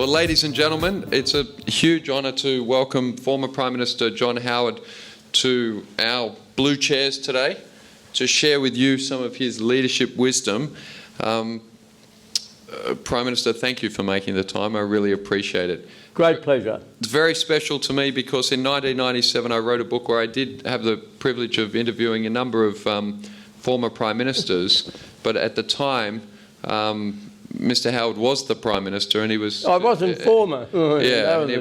Well, ladies and gentlemen, it's a huge honour to welcome former Prime Minister John Howard to our blue chairs today to share with you some of his leadership wisdom. Prime Minister, thank you for making the time. I really appreciate it. Great pleasure. It's very special to me because in 1997 I wrote a book where I did have the privilege of interviewing a number of former Prime Ministers, but at the time Mr. Howard was the Prime Minister, and he was. I wasn't former. Yeah, and he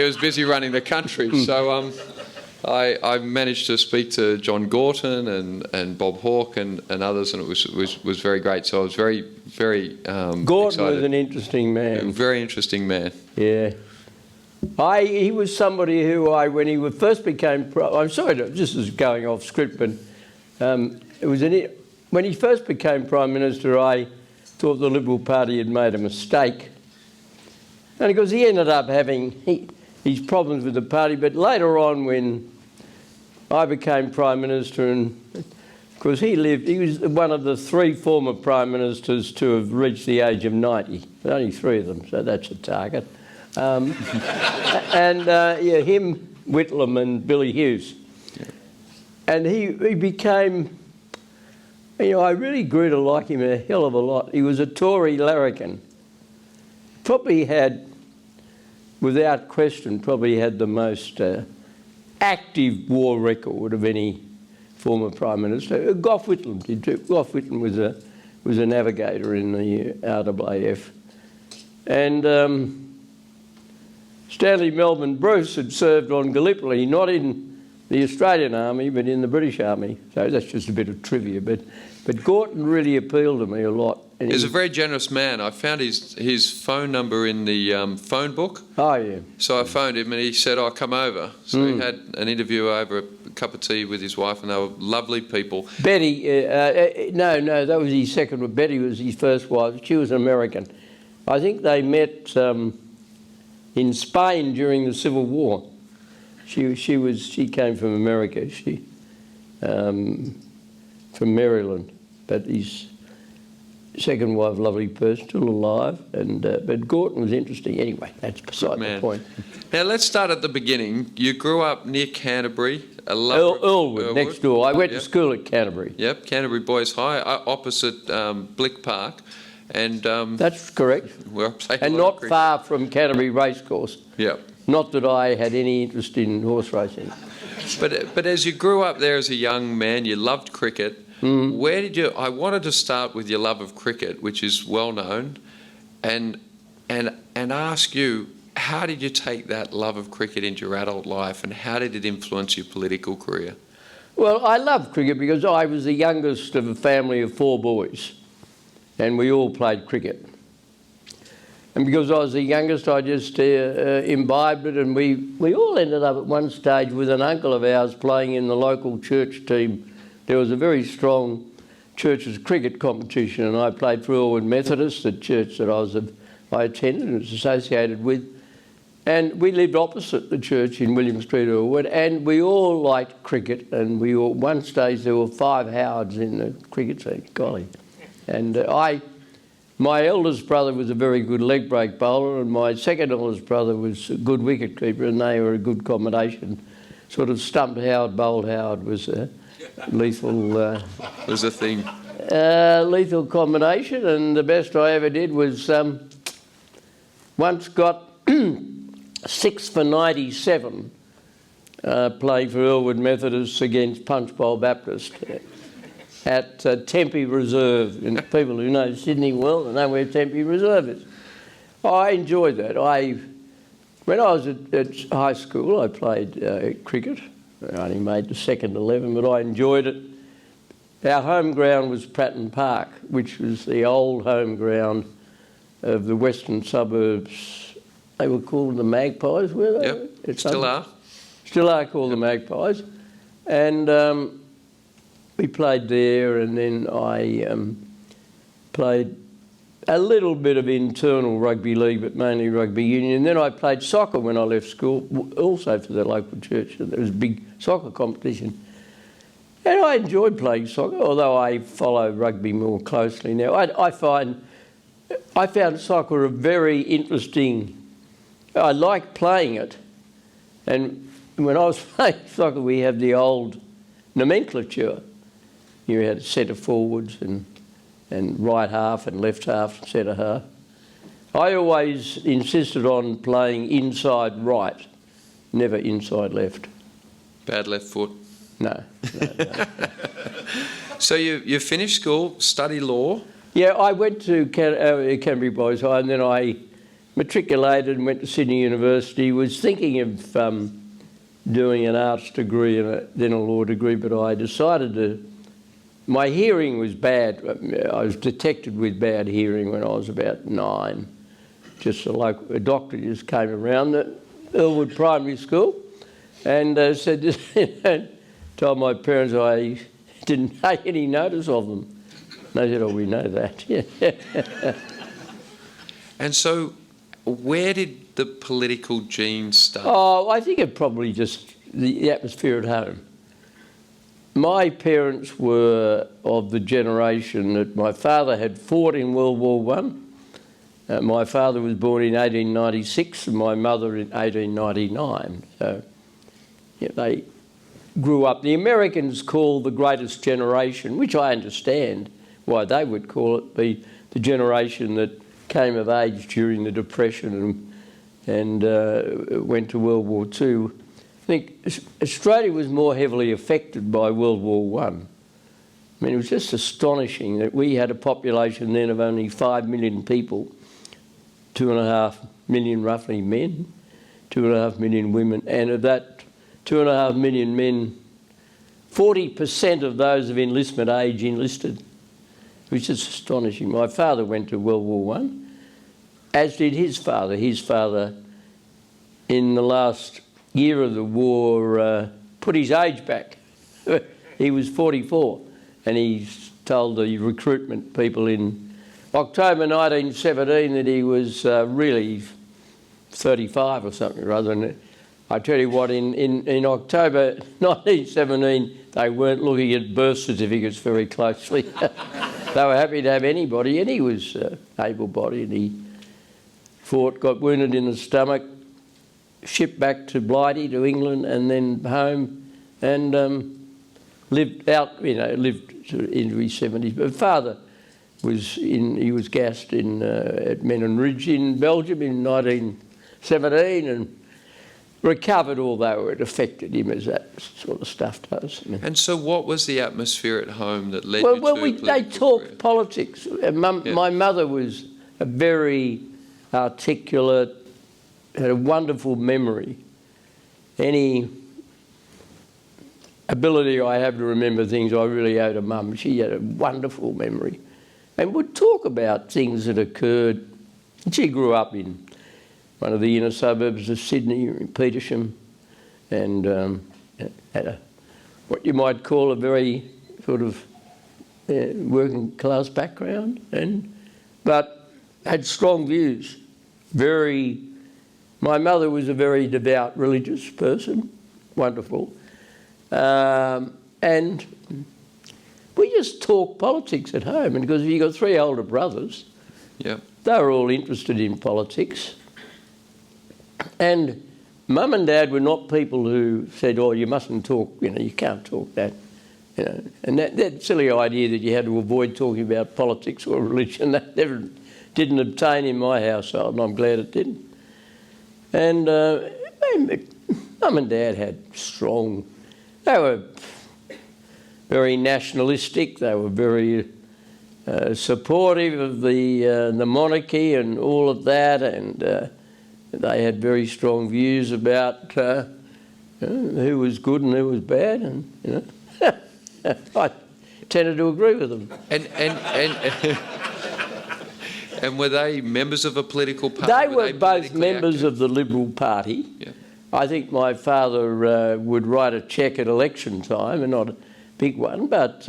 was busy running the country. So I managed to speak to John Gorton and Bob Hawke and others, and it was very great. So I was very Gorton excited. was an interesting man. A very interesting man. Yeah. He was somebody who when he first became. I'm sorry, this is going off script, but it was when he first became Prime Minister, I thought the Liberal Party had made a mistake. And because he ended up having his problems with the party, but later on when I became Prime Minister, and because he was one of the 3 former Prime Ministers to have reached the age of 90. But only 3 of them, so that's a target. Him, Whitlam and Billy Hughes. And he became... I really grew to like him a hell of a lot. He was a Tory larrikin. Probably had, without question, the most active war record of any former Prime Minister. Gough Whitlam did too. Gough Whitlam was a navigator in the RAAF. And Stanley Melbourne Bruce had served on Gallipoli, not in the Australian Army, but in the British Army. So that's just a bit of trivia. But Gorton really appealed to me a lot. And he's a very generous man. I found his phone number in the phone book. Oh, yeah. So I phoned him and he said, I'll come over. So he had an interview over a cup of tea with his wife, and they were lovely people. Betty, no, that was his second one. Betty was his first wife. She was an American. I think they met in Spain during the Civil War. She came from America. From Maryland, but his second wife, lovely person, still alive. But Gorton was interesting. Anyway, that's beside the point. Now let's start at the beginning. You grew up near Canterbury, Earlwood, next door. I went to school at Canterbury. Yep, Canterbury Boys High, opposite Blick Park, and that's correct. And not far from Canterbury Racecourse. Yep. Not that I had any interest in horse racing. But as you grew up there as a young man, you loved cricket. Where did you? I wanted to start with your love of cricket, which is well known, and ask you, how did you take that love of cricket into your adult life, and how did it influence your political career? Well, I loved cricket because I was the youngest of a family of 4 boys, and we all played cricket. And because I was the youngest, I just imbibed it, and we all ended up at one stage with an uncle of ours playing in the local church team. There was a very strong church's cricket competition, and I played for Earlwood Methodist, the church that I attended and was associated with. And we lived opposite the church in William Street, Earlwood, and we all liked cricket. And one stage there were 5 Howards in the cricket team, golly. And my eldest brother was a very good leg break bowler, and my second eldest brother was a good wicket keeper, and they were a good combination. Sort of stumped Howard, bowled Howard was a lethal... was a thing. Lethal combination, and the best I ever did was once got 6 for 97 playing for Earlwood Methodists against Punchbowl Baptist. At Tempe Reserve, and people who know Sydney well know where Tempe Reserve is. I enjoyed that. When I was at high school, I played cricket. I only made the second 11, but I enjoyed it. Our home ground was Pratton Park, which was the old home ground of the western suburbs. They were called the Magpies, were they? Yep, still are. Still are called the Magpies. And we played there, and then I played a little bit of internal rugby league, but mainly rugby union. And then I played soccer when I left school, also for the local church. There was a big soccer competition. And I enjoyed playing soccer, although I follow rugby more closely now. I find I found soccer a very interesting. I liked playing it, and when I was playing soccer, we had the old nomenclature. You had centre forwards and right half and left half, centre half. I always insisted on playing inside right, never inside left. Bad left foot. No. So you finished school, study law. Yeah, I went to Canterbury Boys High, and then I matriculated and went to Sydney University. Was thinking of doing an arts degree and then a law degree, but I decided to. My hearing was bad. I was detected with bad hearing when I was about 9. Just a doctor just came around at Elwood Primary School and said, told my parents I didn't take any notice of them. They said, "Oh, we know that." And so, where did the political gene start? Oh, I think it probably just the atmosphere at home. My parents were of the generation that my father had fought in World War One. My father was born in 1896 and my mother in 1899. So yeah, they grew up. The Americans call the greatest generation, which I understand why they would call it, the generation that came of age during the Depression and went to World War II. I think Australia was more heavily affected by World War One. I mean, it was just astonishing that we had a population then of only 5 million people, 2.5 million roughly men, 2.5 million women, and of that 2.5 million men, 40% of those of enlistment age enlisted. It was just astonishing. My father went to World War One, as did his father. His father, in the last year of the war, put his age back. He was 44, and he told the recruitment people in October 1917 that he was really 35 or something or other. And I tell you what, in October 1917, they weren't looking at birth certificates very closely. They were happy to have anybody, and he was able-bodied. He fought, got wounded in the stomach, shipped back to Blighty, to England, and then home, and lived lived into his 70s. But father he was gassed at Menin Ridge in Belgium in 1917, and recovered, although it affected him as that sort of stuff does. And so what was the atmosphere at home that led you to they talked career? politics. My mother was a very articulate, had a wonderful memory. Any ability I have to remember things I really owe to Mum. She had a wonderful memory and would talk about things that occurred. She grew up in one of the inner suburbs of Sydney, in Petersham, and had what you might call a very sort of working class background, but had strong views. My mother was a very devout religious person, wonderful, and we just talked politics at home. And because you've got 3 older brothers, yeah, they were all interested in politics. And Mum and Dad were not people who said, "Oh, you mustn't talk, you can't talk that." And that silly idea that you had to avoid talking about politics or religion, that never didn't obtain in my household, and I'm glad it didn't. And Mum and Dad had they were very nationalistic, they were very supportive of the monarchy and all of that, and they had very strong views about who was good and who was bad, and I tended to agree with them. And were they members of a political party? They were both members of the Liberal Party. Yeah. I think my father would write a cheque at election time, and not a big one, but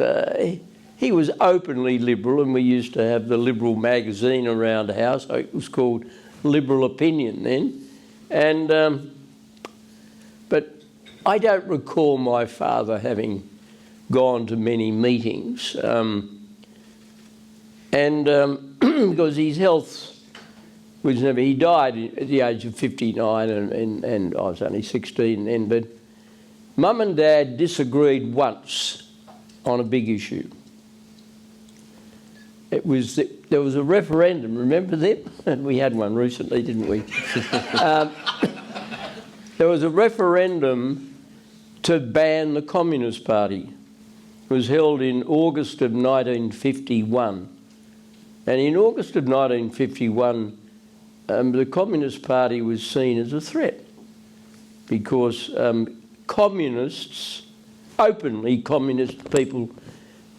he was openly Liberal, and we used to have the Liberal magazine around the house. It was called Liberal Opinion then, and but I don't recall my father having gone to many meetings, and because his health was never... He died at the age of 59 and I was only 16 then, but Mum and Dad disagreed once on a big issue. There was a referendum, remember them? And we had one recently, didn't we? There was a referendum to ban the Communist Party. It was held in August of 1951. And in August of 1951, the Communist Party was seen as a threat because communists, openly communist people,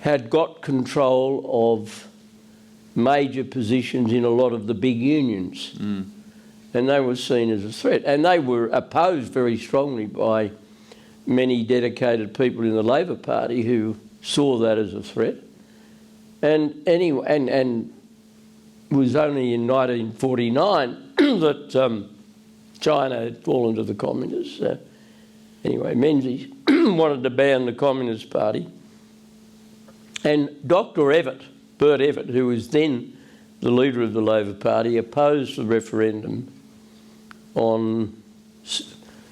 had got control of major positions in a lot of the big unions. And they were seen as a threat. And they were opposed very strongly by many dedicated people in the Labor Party who saw that as a threat. And anyway, and it was only in 1949 that China had fallen to the communists. Anyway, Menzies wanted to ban the Communist Party. And Dr. Bert Evatt, who was then the leader of the Labor Party, opposed the referendum on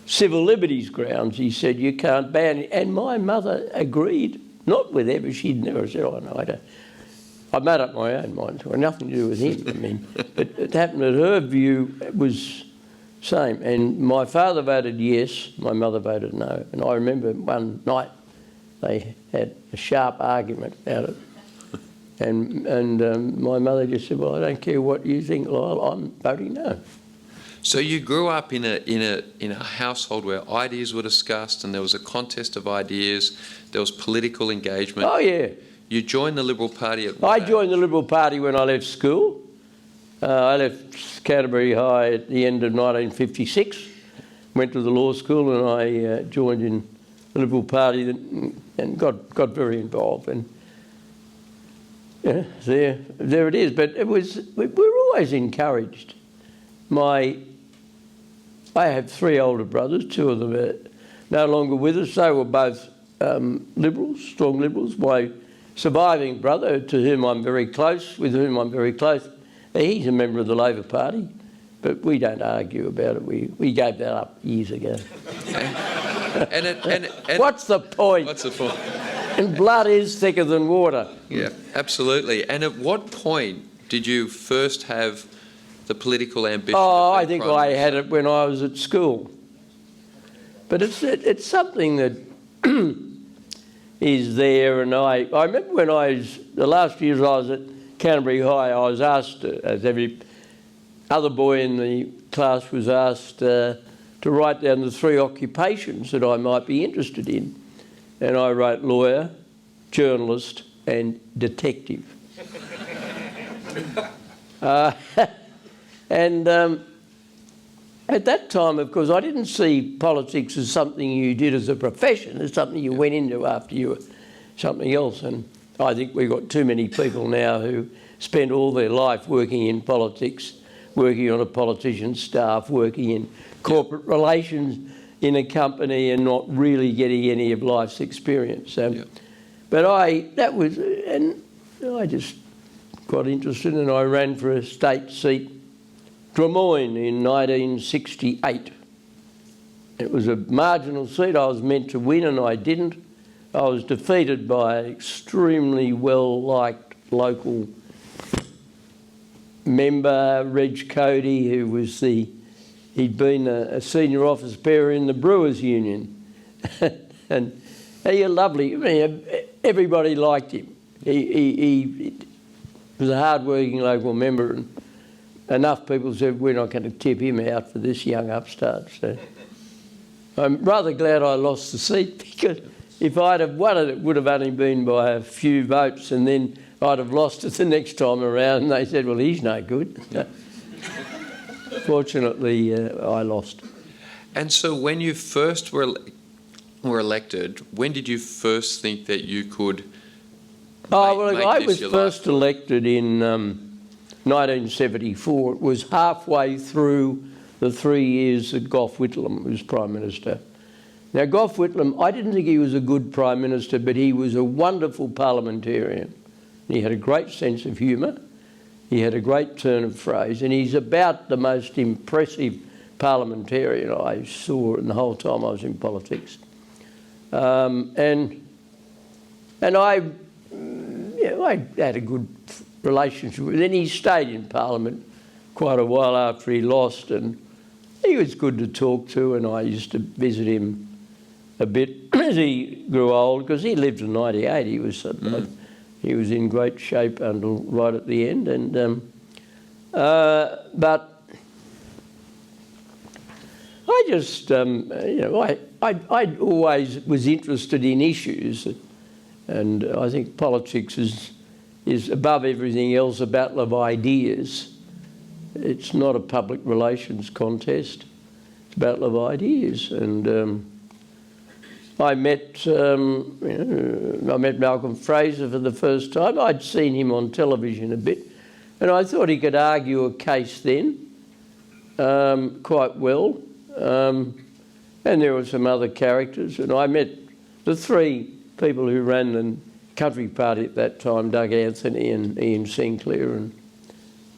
civil liberties grounds. He said, you can't ban it. And my mother agreed, not with Evatt. She'd never said, oh, no, I don't. I made up my own mind. It had nothing to do with him. I mean, but it happened that her view was same. And my father voted yes, my mother voted no. And I remember one night they had a sharp argument about it. And my mother just said, well, I don't care what you think, Lyle, I'm voting no. So you grew up in a household where ideas were discussed and there was a contest of ideas, there was political engagement. Oh, yeah. You joined the Liberal Party at I joined the Liberal Party when I left school. I left Canterbury High at the end of 1956, went to the law school, and I joined in the Liberal Party and got very involved. And yeah, there it is. But it was, we were always encouraged. I have three older brothers. Two of them are no longer with us. They were both Liberals, strong Liberals. My surviving brother, with whom I'm very close, he's a member of the Labor Party, but we don't argue about it. We gave that up years ago. And what's the point? What's the point? And blood is thicker than water. Yeah, absolutely. And at what point did you first have the political ambition? Oh, I think I had it when I was at school. But it's something that is there, and I remember when the last years I was at Canterbury High, I was asked, as every other boy in the class was asked, to write down the three occupations that I might be interested in. And I wrote lawyer, journalist and detective. And at that time, of course, I didn't see politics as something you did as a profession, as something you went into after you were something else. And I think we've got too many people now who spend all their life working in politics, working on a politician's staff, working in corporate relations in a company and not really getting any of life's experience. But I just got interested and I ran for a state seat, Drummoyne, in 1968. It was a marginal seat. I was meant to win and I didn't. I was defeated by an extremely well-liked local member, Reg Cody, who was he'd been a senior office bearer in the Brewers Union. And he was lovely. I mean, everybody liked him. He was a hard-working local member, and enough people said, we're not going to tip him out for this young upstart. So I'm rather glad I lost the seat, because if I'd have won it, it would have only been by a few votes, and then I'd have lost it the next time around, and they said, well, he's no good. Fortunately, I lost. And so when you first were elected, when did you first think that you could I was first elected in 1974. It was halfway through the 3 years that Gough Whitlam was Prime Minister. Now, Gough Whitlam, I didn't think he was a good Prime Minister, but he was a wonderful parliamentarian. He had a great sense of humour, He had a great turn of phrase, and he's about the most impressive parliamentarian I saw in the whole time I was in politics. And I had a good relationship with him. Then he stayed in Parliament quite a while after he lost, and he was good to talk to, and I used to visit him a bit as he grew old, because he lived to 98. He was in great shape until right at the end, and but I just I always was interested in issues, and I think politics is above everything else a battle of ideas. It's not a public relations contest. It's a battle of ideas, and I met Malcolm Fraser for the first time. I'd seen him on television a bit, and I thought he could argue a case then quite well. And there were some other characters, and I met the three people who ran the Country Party at that time, Doug Anthony and Ian Sinclair and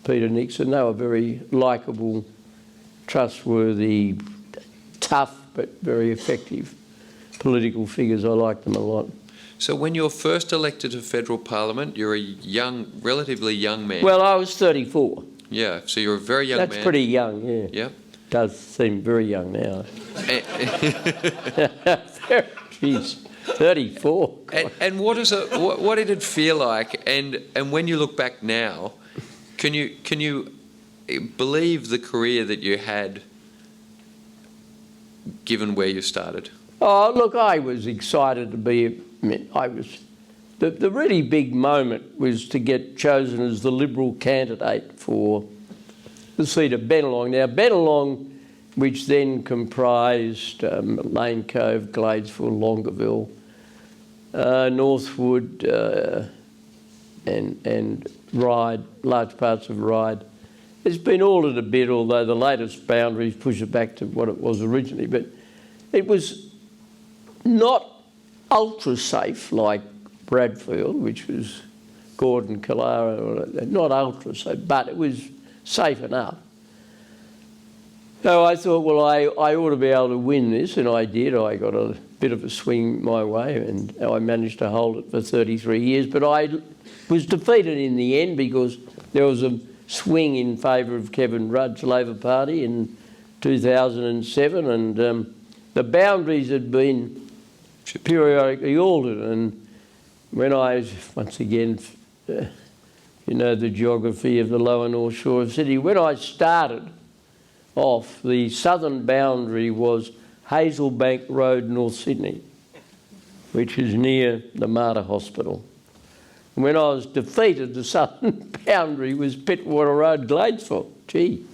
Peter Nixon. They were very likeable, trustworthy, tough, but very effective political figures. I liked them a lot. So when you were first elected to federal parliament, you're a young, relatively young man. Well, I was 34. Yeah, so you're a very young man. That's pretty young, yeah. Yeah. Does seem very young now. Jeez, 34. And what did it feel like? And when you look back now, can you believe the career that you had, given where you started? Oh, look, I was excited to be. The really big moment was to get chosen as the Liberal candidate for the seat of Bennelong. Now, Bennelong, which then comprised Lane Cove, Gladesville, Longueville, Northwood, and Ryde, large parts of Ryde. It's been altered a bit, although the latest boundaries push it back to what it was originally. But it was not ultra safe like Bradfield, which was Gordon, Killara, not ultra safe, but it was safe enough. So I thought, well, I ought to be able to win this, and I did. I got a bit of a swing my way, and I managed to hold it for 33 years. But I was defeated in the end because there was a swing in favour of Kevin Rudd's Labor Party in 2007, and the boundaries had been periodically altered. And when I, once again, you know the geography of the lower North Shore of Sydney, when I started off, the southern boundary was Hazelbank Road, North Sydney, which is near the Mater Hospital. And when I was defeated, the southern boundary was Pittwater Road, Gladesville. Gee.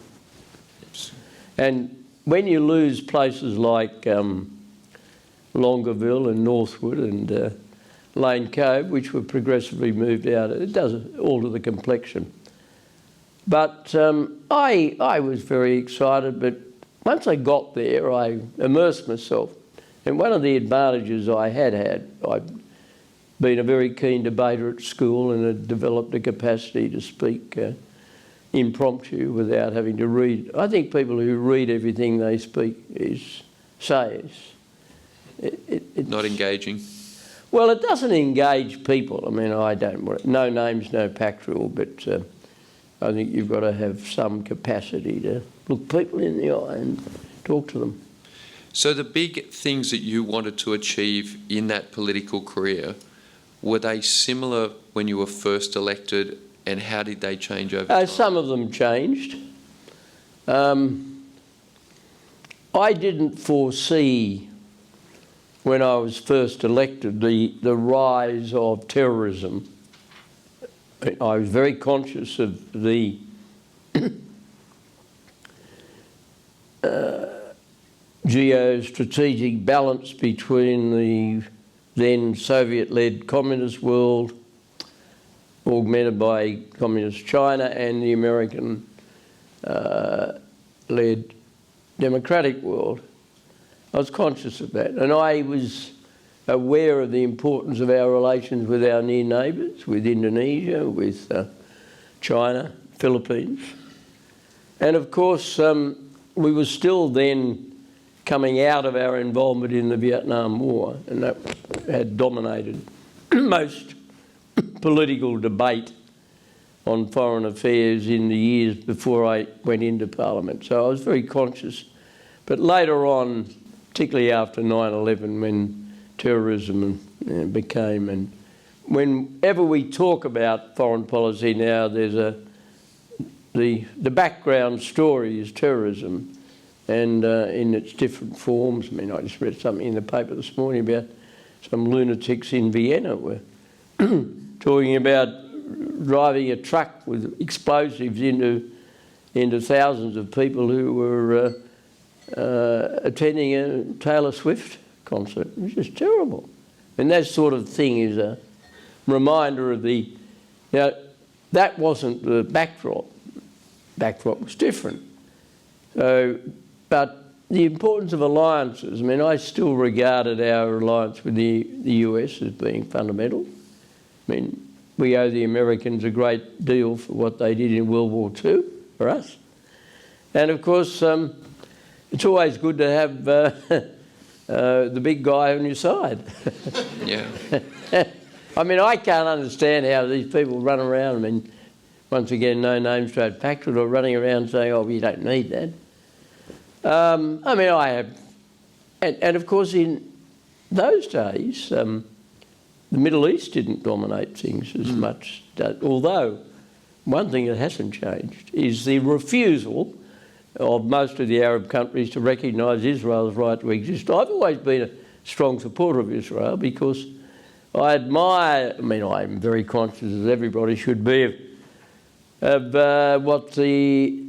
And when you lose places like Longueville and Northwood and Lane Cove, which were progressively moved out, it does alter the complexion. But I was very excited, but once I got there, I immersed myself. And one of the advantages I had, I'd been a very keen debater at school and had developed a capacity to speak impromptu without having to read. I think people who read everything they say it's not engaging. Well, it doesn't engage people. I mean, I don't want no names, no pact rule, but I think you've got to have some capacity to look people in the eye and talk to them. So the big things that you wanted to achieve in that political career, were they similar when you were first elected, and how did they change over time? Some of them changed. I didn't foresee, when I was first elected, the rise of terrorism. I was very conscious of the geostrategic balance between the then Soviet-led communist world, augmented by communist China, and the American-led democratic world. I was conscious of that, and I was aware of the importance of our relations with our near neighbours, with Indonesia, with China, Philippines. And of course, we were still then coming out of our involvement in the Vietnam War, and that had dominated most political debate on foreign affairs in the years before I went into Parliament. So I was very conscious. But later on, particularly after 9/11, when terrorism became, and whenever we talk about foreign policy now, there's the background story is terrorism, and in its different forms. I mean, I just read something in the paper this morning about some lunatics in Vienna were talking about driving a truck with explosives into thousands of people who were attending a Taylor Swift concert. It was just terrible. And that sort of thing is a reminder of the... Now, that wasn't the backdrop. Backdrop was different. So, but the importance of alliances, I mean, I still regarded our alliance with the US as being fundamental. I mean, we owe the Americans a great deal for what they did in World War II for us. And of course, it's always good to have the big guy on your side. Yeah. I mean, I can't understand how these people run around. I mean, once again, no name straight factored, or running around saying, oh, you don't need that. I mean, I have... And of course, in those days, the Middle East didn't dominate things as much. Although, one thing that hasn't changed is the refusal of most of the Arab countries to recognise Israel's right to exist. I've always been a strong supporter of Israel because I admire, I mean, I'm very conscious, as everybody should be, of what the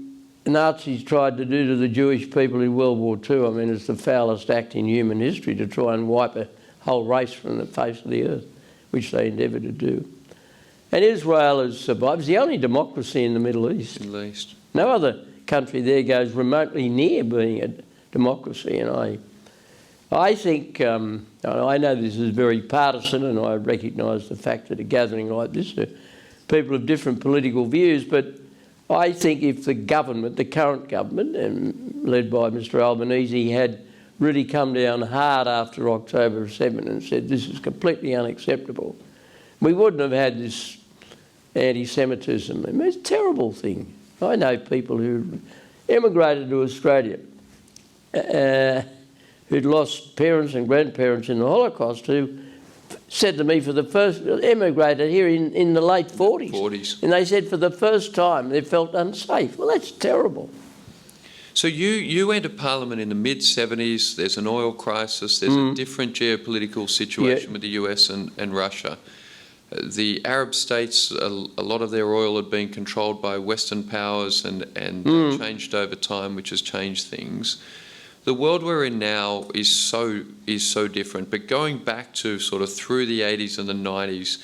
Nazis tried to do to the Jewish people in World War II. I mean, it's the foulest act in human history to try and wipe a whole race from the face of the earth, which they endeavoured to do. And Israel has survived. It's the only democracy in the Middle East. Middle East. No other country there goes remotely near being a democracy, and I think, I know this is very partisan, and I recognise the fact that a gathering like this are people of different political views, but I think if the government, the current government, and led by Mr Albanese, had really come down hard after October 7 and said this is completely unacceptable, we wouldn't have had this anti-Semitism. I mean, it's a terrible thing. I know people who emigrated to Australia, who'd lost parents and grandparents in the Holocaust, who said to me for the first, emigrated here in the late 40s. And they said for the first time they felt unsafe. Well, that's terrible. So you went to Parliament in the mid-70s, there's an oil crisis, there's a different geopolitical situation with the US and Russia. The Arab states, a lot of their oil had been controlled by Western powers and changed over time, which has changed things. The world we're in now is so different. But going back to sort of through the 80s and the 90s,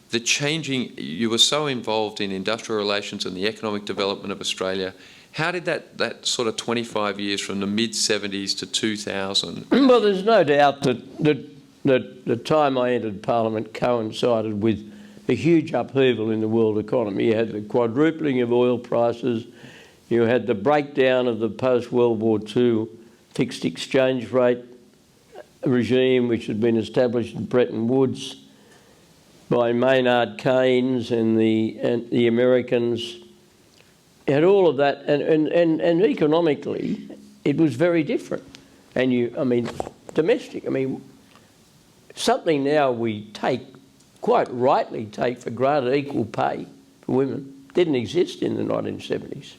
the changing, you were so involved in industrial relations and the economic development of Australia. How did that sort of 25 years from the mid-70s to 2000? Well, there's no doubt that the time I entered Parliament coincided with a huge upheaval in the world economy. You had the quadrupling of oil prices, you had the breakdown of the post-World War II fixed exchange rate regime, which had been established in Bretton Woods by Maynard Keynes and the Americans. You had all of that, and economically, it was very different. And domestic, something now we quite rightly take for granted, equal pay for women, didn't exist in the 1970s.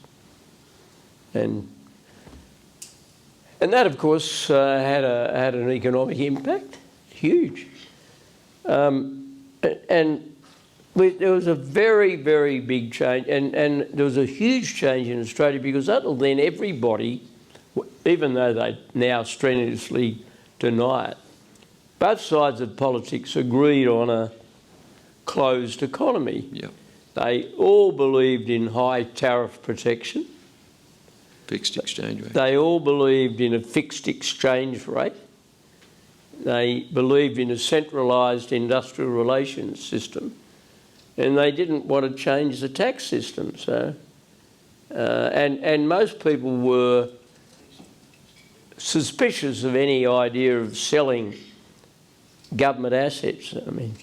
And that, of course, had an economic impact, huge. There was a very, very big change, and there was a huge change in Australia because until then everybody, even though they now strenuously deny it, both sides of politics agreed on a closed economy. Yep. They all believed in high tariff protection. Fixed exchange rate. They all believed in a fixed exchange rate. They believed in a centralised industrial relations system. And they didn't want to change the tax system. So And most people were suspicious of any idea of selling government assets. I mean,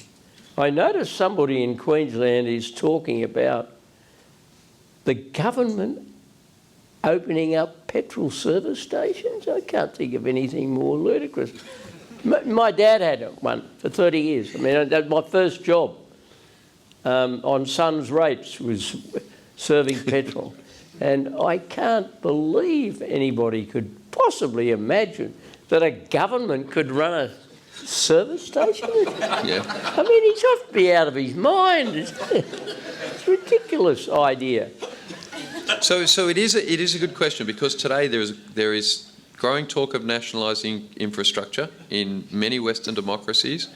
I noticed somebody in Queensland is talking about the government opening up petrol service stations. I can't think of anything more ludicrous. My dad had one for 30 years. I mean, that my first job on Sun's Rates was serving petrol. And I can't believe anybody could possibly imagine that a government could run a service station. Yeah. I mean, he's got to be out of his mind. It's a ridiculous idea. So it is a good question, because today there is growing talk of nationalising infrastructure in many Western democracies.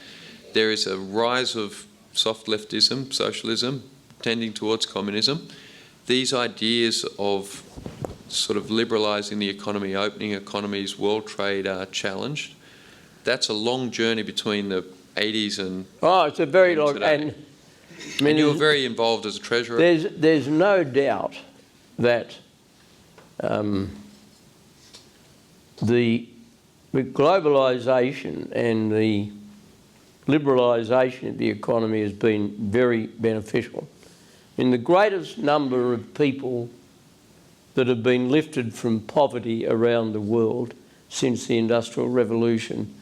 There is a rise of soft leftism, socialism, tending towards communism. These ideas of sort of liberalising the economy, opening economies, world trade are challenged. That's a long journey between the 80s and it's a very long. today. And I mean, you were very involved as a treasurer. There's no doubt that the globalisation and the liberalisation of the economy has been very beneficial. And the greatest number of people that have been lifted from poverty around the world since the Industrial Revolution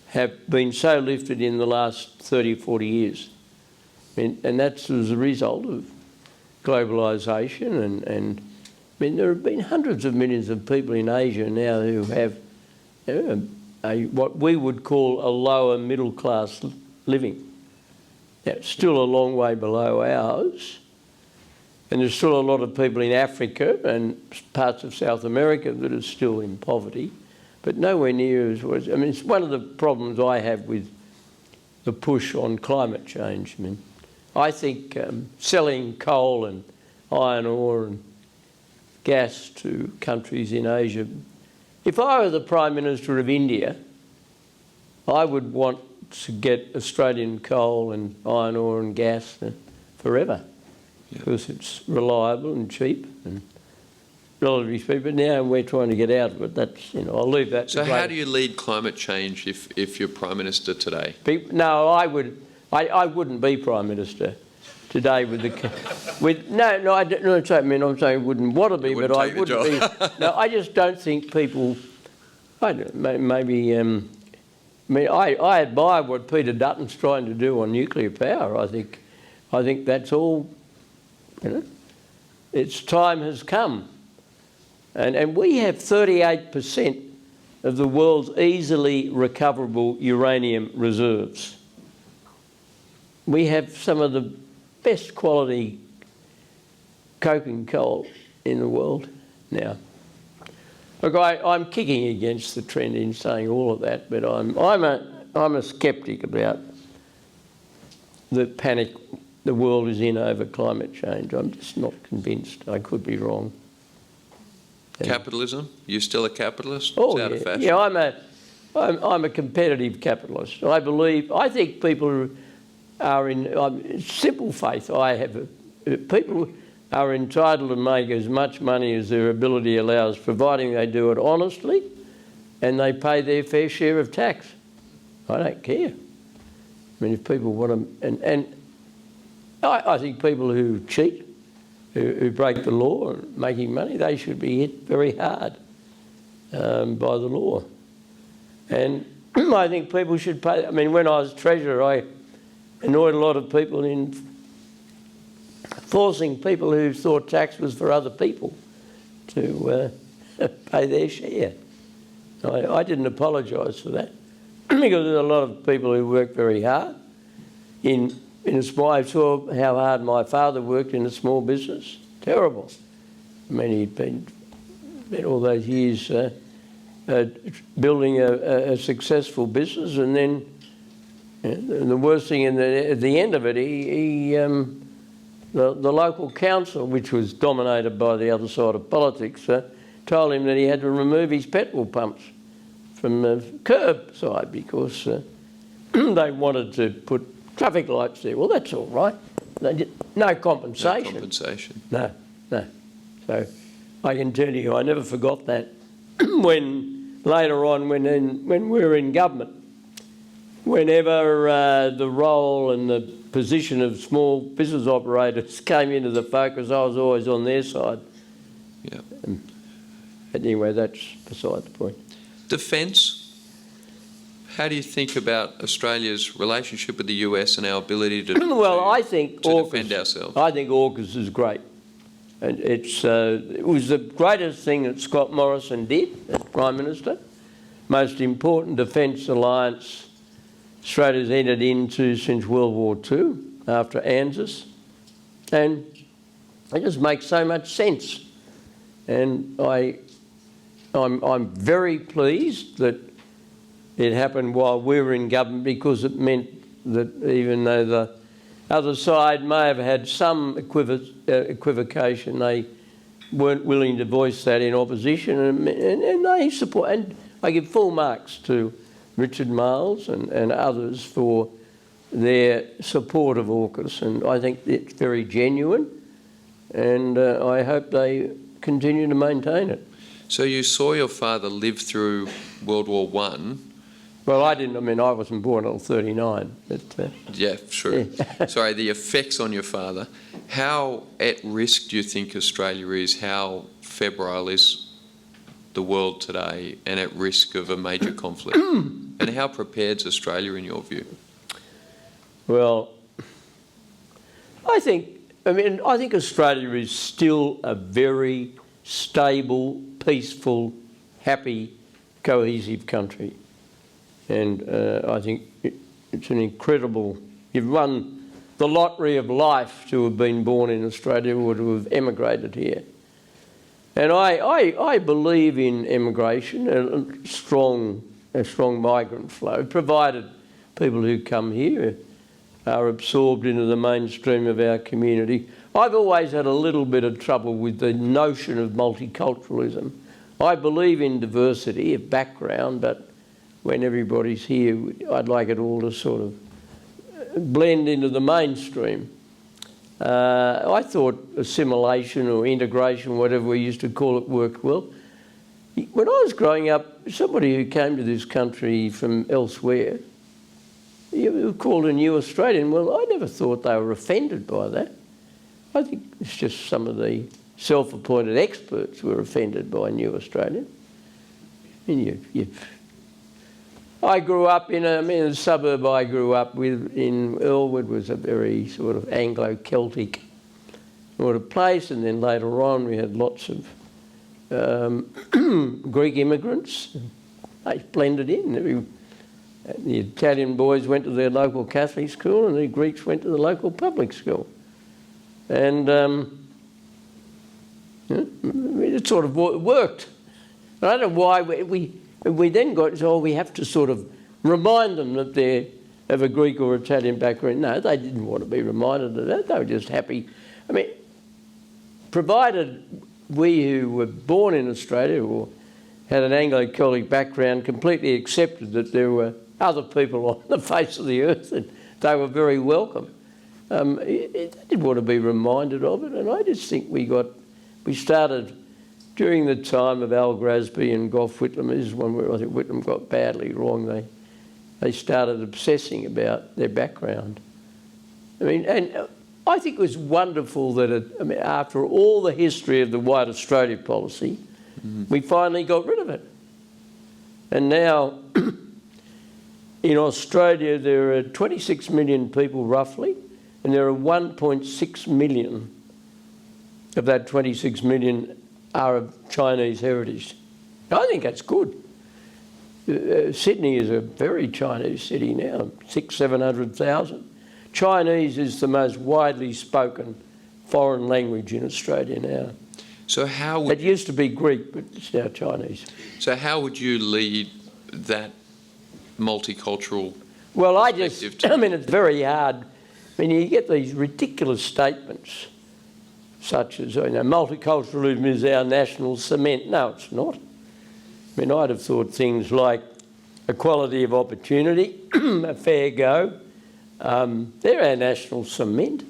have been so lifted in the last 30 or 40 years. And that's as a result of globalisation and I mean, there have been hundreds of millions of people in Asia now who have what we would call a lower middle class living. Now, it's still a long way below ours, and there's still a lot of people in Africa and parts of South America that are still in poverty, but nowhere near as was. I mean, it's one of the problems I have with the push on climate change. I mean, I think selling coal and iron ore and gas to countries in Asia. If I were the Prime Minister of India, I would want to get Australian coal and iron ore and gas forever, because it's reliable and cheap and relatively cheap. But now we're trying to get out of it. That's, I'll leave that. So how do you lead climate change if you're Prime Minister today? No, I wouldn't be Prime Minister today with I'm saying I wouldn't want to be, but I wouldn't be. No, I just don't think people. I admire what Peter Dutton's trying to do on nuclear power. I think that's all. Its time has come, and we have 38% of the world's easily recoverable uranium reserves. We have some of the best quality coking coal in the world now. Look, I'm kicking against the trend in saying all of that, but I'm a sceptic about the panic the world is in over climate change. I'm just not convinced. I could be wrong. Capitalism? You still a capitalist? Oh, it's out of fashion. Yeah, I'm a competitive capitalist. I think people who are in simple faith. People are entitled to make as much money as their ability allows, providing they do it honestly and they pay their fair share of tax. I don't care. I mean, if people want to, and I think people who cheat, who break the law and making money, they should be hit very hard by the law. And I think people should pay. I mean, when I was Treasurer, I annoyed a lot of people in forcing people who thought tax was for other people to pay their share. I didn't apologise for that because there's a lot of people who work very hard. I saw how hard my father worked in a small business. Terrible. I mean, he'd been all those years building a successful business, and then the worst thing at the end of it, the local council, which was dominated by the other side of politics, told him that he had to remove his petrol pumps from the curbside because they wanted to put traffic lights there. Well, that's all right. No compensation. No compensation. No. So I can tell you, I never forgot that. When later on, when we were in government, whenever the role and the position of small business operators came into the focus, I was always on their side. Yeah. Anyway, that's beside the point. Defence. How do you think about Australia's relationship with the US and our ability to, Well, I think to AUKUS, defend ourselves? I think AUKUS is great. And it was the greatest thing that Scott Morrison did as Prime Minister. Most important defence alliance Australia's entered into since World War II, after ANZUS. And it just makes so much sense. And I'm very pleased that it happened while we were in government, because it meant that even though the other side may have had some equivocation, they weren't willing to voice that in opposition, and they support. And I give full marks to Richard Marles and others for their support of AUKUS, and I think it's very genuine, and I hope they continue to maintain it. So you saw your father live through World War One. Well, I didn't. I mean, I wasn't born until 39. But, Yeah, sure. Yeah. Sorry, the effects on your father. How at risk do you think Australia is? How febrile is the world today, and at risk of a major conflict? And how prepared is Australia in your view? Well, I think Australia is still a very stable, peaceful, happy, cohesive country. And I think it's an incredible... You've won the lottery of life to have been born in Australia or to have emigrated here. And I believe in emigration, a strong migrant flow, provided people who come here are absorbed into the mainstream of our community. I've always had a little bit of trouble with the notion of multiculturalism. I believe in diversity of background, but when everybody's here, I'd like it all to sort of blend into the mainstream. I thought assimilation or integration, whatever we used to call it, worked well. When I was growing up, somebody who came to this country from elsewhere, you were called a new Australian. Well, I never thought they were offended by that. I think it's just some of the self-appointed experts were offended by new Australian. I mean, I grew up in the suburb I grew up with in Elwood was a very sort of Anglo-Celtic sort of place, and then later on we had lots of Greek immigrants. They blended in. The Italian boys went to their local Catholic school and the Greeks went to the local public school. And it sort of worked. I don't know why we then got, so we have to sort of remind them that they're of a Greek or Italian background. No, they didn't want to be reminded of that. They were just happy. I mean, provided we who were born in Australia or had an Anglo-Celtic background completely accepted that there were other people on the face of the earth and they were very welcome. They didn't want to be reminded of it, and I just think we started during the time of Al Grasby and Gough Whitlam. This is one where I think Whitlam got badly wrong. They started obsessing about their background. I mean, and I think it was wonderful that after all the history of the White Australia policy, we finally got rid of it. And now in Australia there are 26 million people roughly, and there are 1.6 million of that 26 million are of Chinese heritage. I think that's good. Sydney is a very Chinese city now, 600,000-700,000. Chinese is the most widely spoken foreign language in Australia now. So how would it used to be Greek, but it's now Chinese. So how would you lead that multicultural? Well, I mean, it's very hard. I mean, you get these ridiculous statements, such as, multiculturalism is our national cement. No, it's not. I mean, I'd have thought things like equality of opportunity, a fair go, they're our national cement. I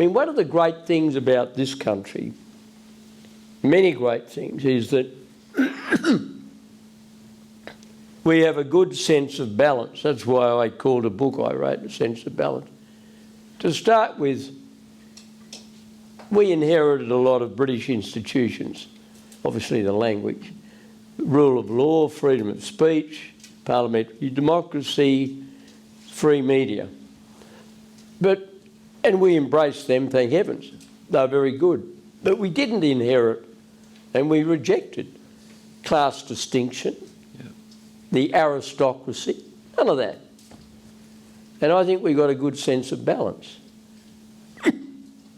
mean, one of the great things about this country many great things is that we have a good sense of balance. That's why I called a book I wrote, A Sense of Balance. To start with, we inherited a lot of British institutions, obviously the language, rule of law, freedom of speech, parliamentary democracy, free media. And we embraced them, thank heavens. They're very good. But we didn't inherit, and we rejected, class distinction, the aristocracy, none of that. And I think we got a good sense of balance.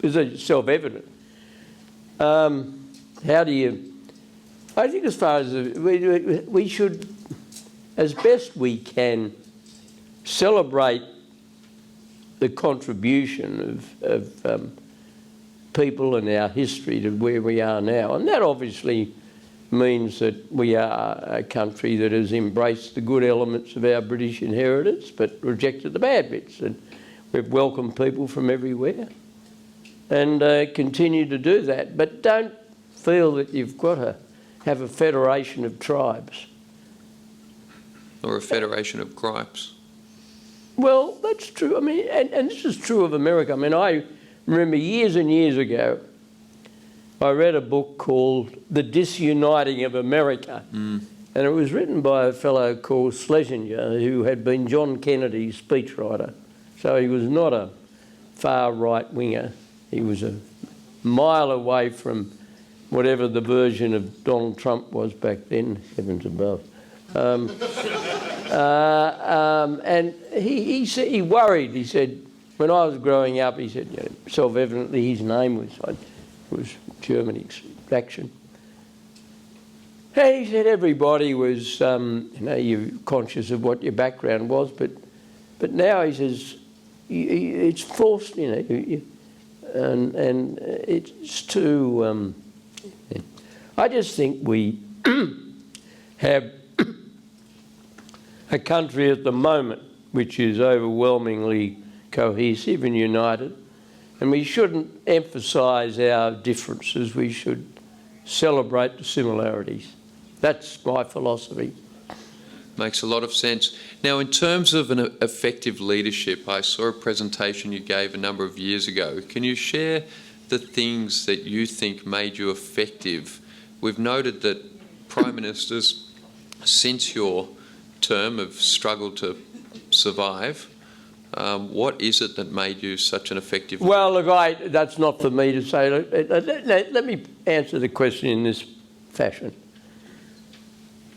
It's self-evident. How do you... I think as far as... We should, as best we can, celebrate the contribution of people in our history to where we are now. And that obviously means that we are a country that has embraced the good elements of our British inheritance but rejected the bad bits. And we've welcomed people from everywhere and continue to do that. But don't feel that you've got to have a federation of tribes. Or a federation of gripes. Well, that's true. I mean, and this is true of America. I mean, I remember years and years ago, I read a book called The Disuniting of America. And it was written by a fellow called Schlesinger, who had been John Kennedy's speechwriter. So he was not a far right winger. He was a mile away from whatever the version of Donald Trump was back then, heavens above. And he worried. He said, when I was growing up, he said, you know, self-evidently his name was German extraction. And he said everybody was, you know, you're conscious of what your background was, but now he says it's forced, you know, and it's too. I just think we have a country at the moment which is overwhelmingly cohesive and united, and we shouldn't emphasise our differences. We should celebrate the similarities. That's my philosophy. Makes a lot of sense. Now, in terms of an effective leadership, I saw a presentation you gave a number of years ago. Can you share the things that you think made you effective? We've noted that Prime Ministers, since your term, have struggled to survive. What is it that made you such an effective leader? Well, look, that's not for me to say. Let me answer the question in this fashion.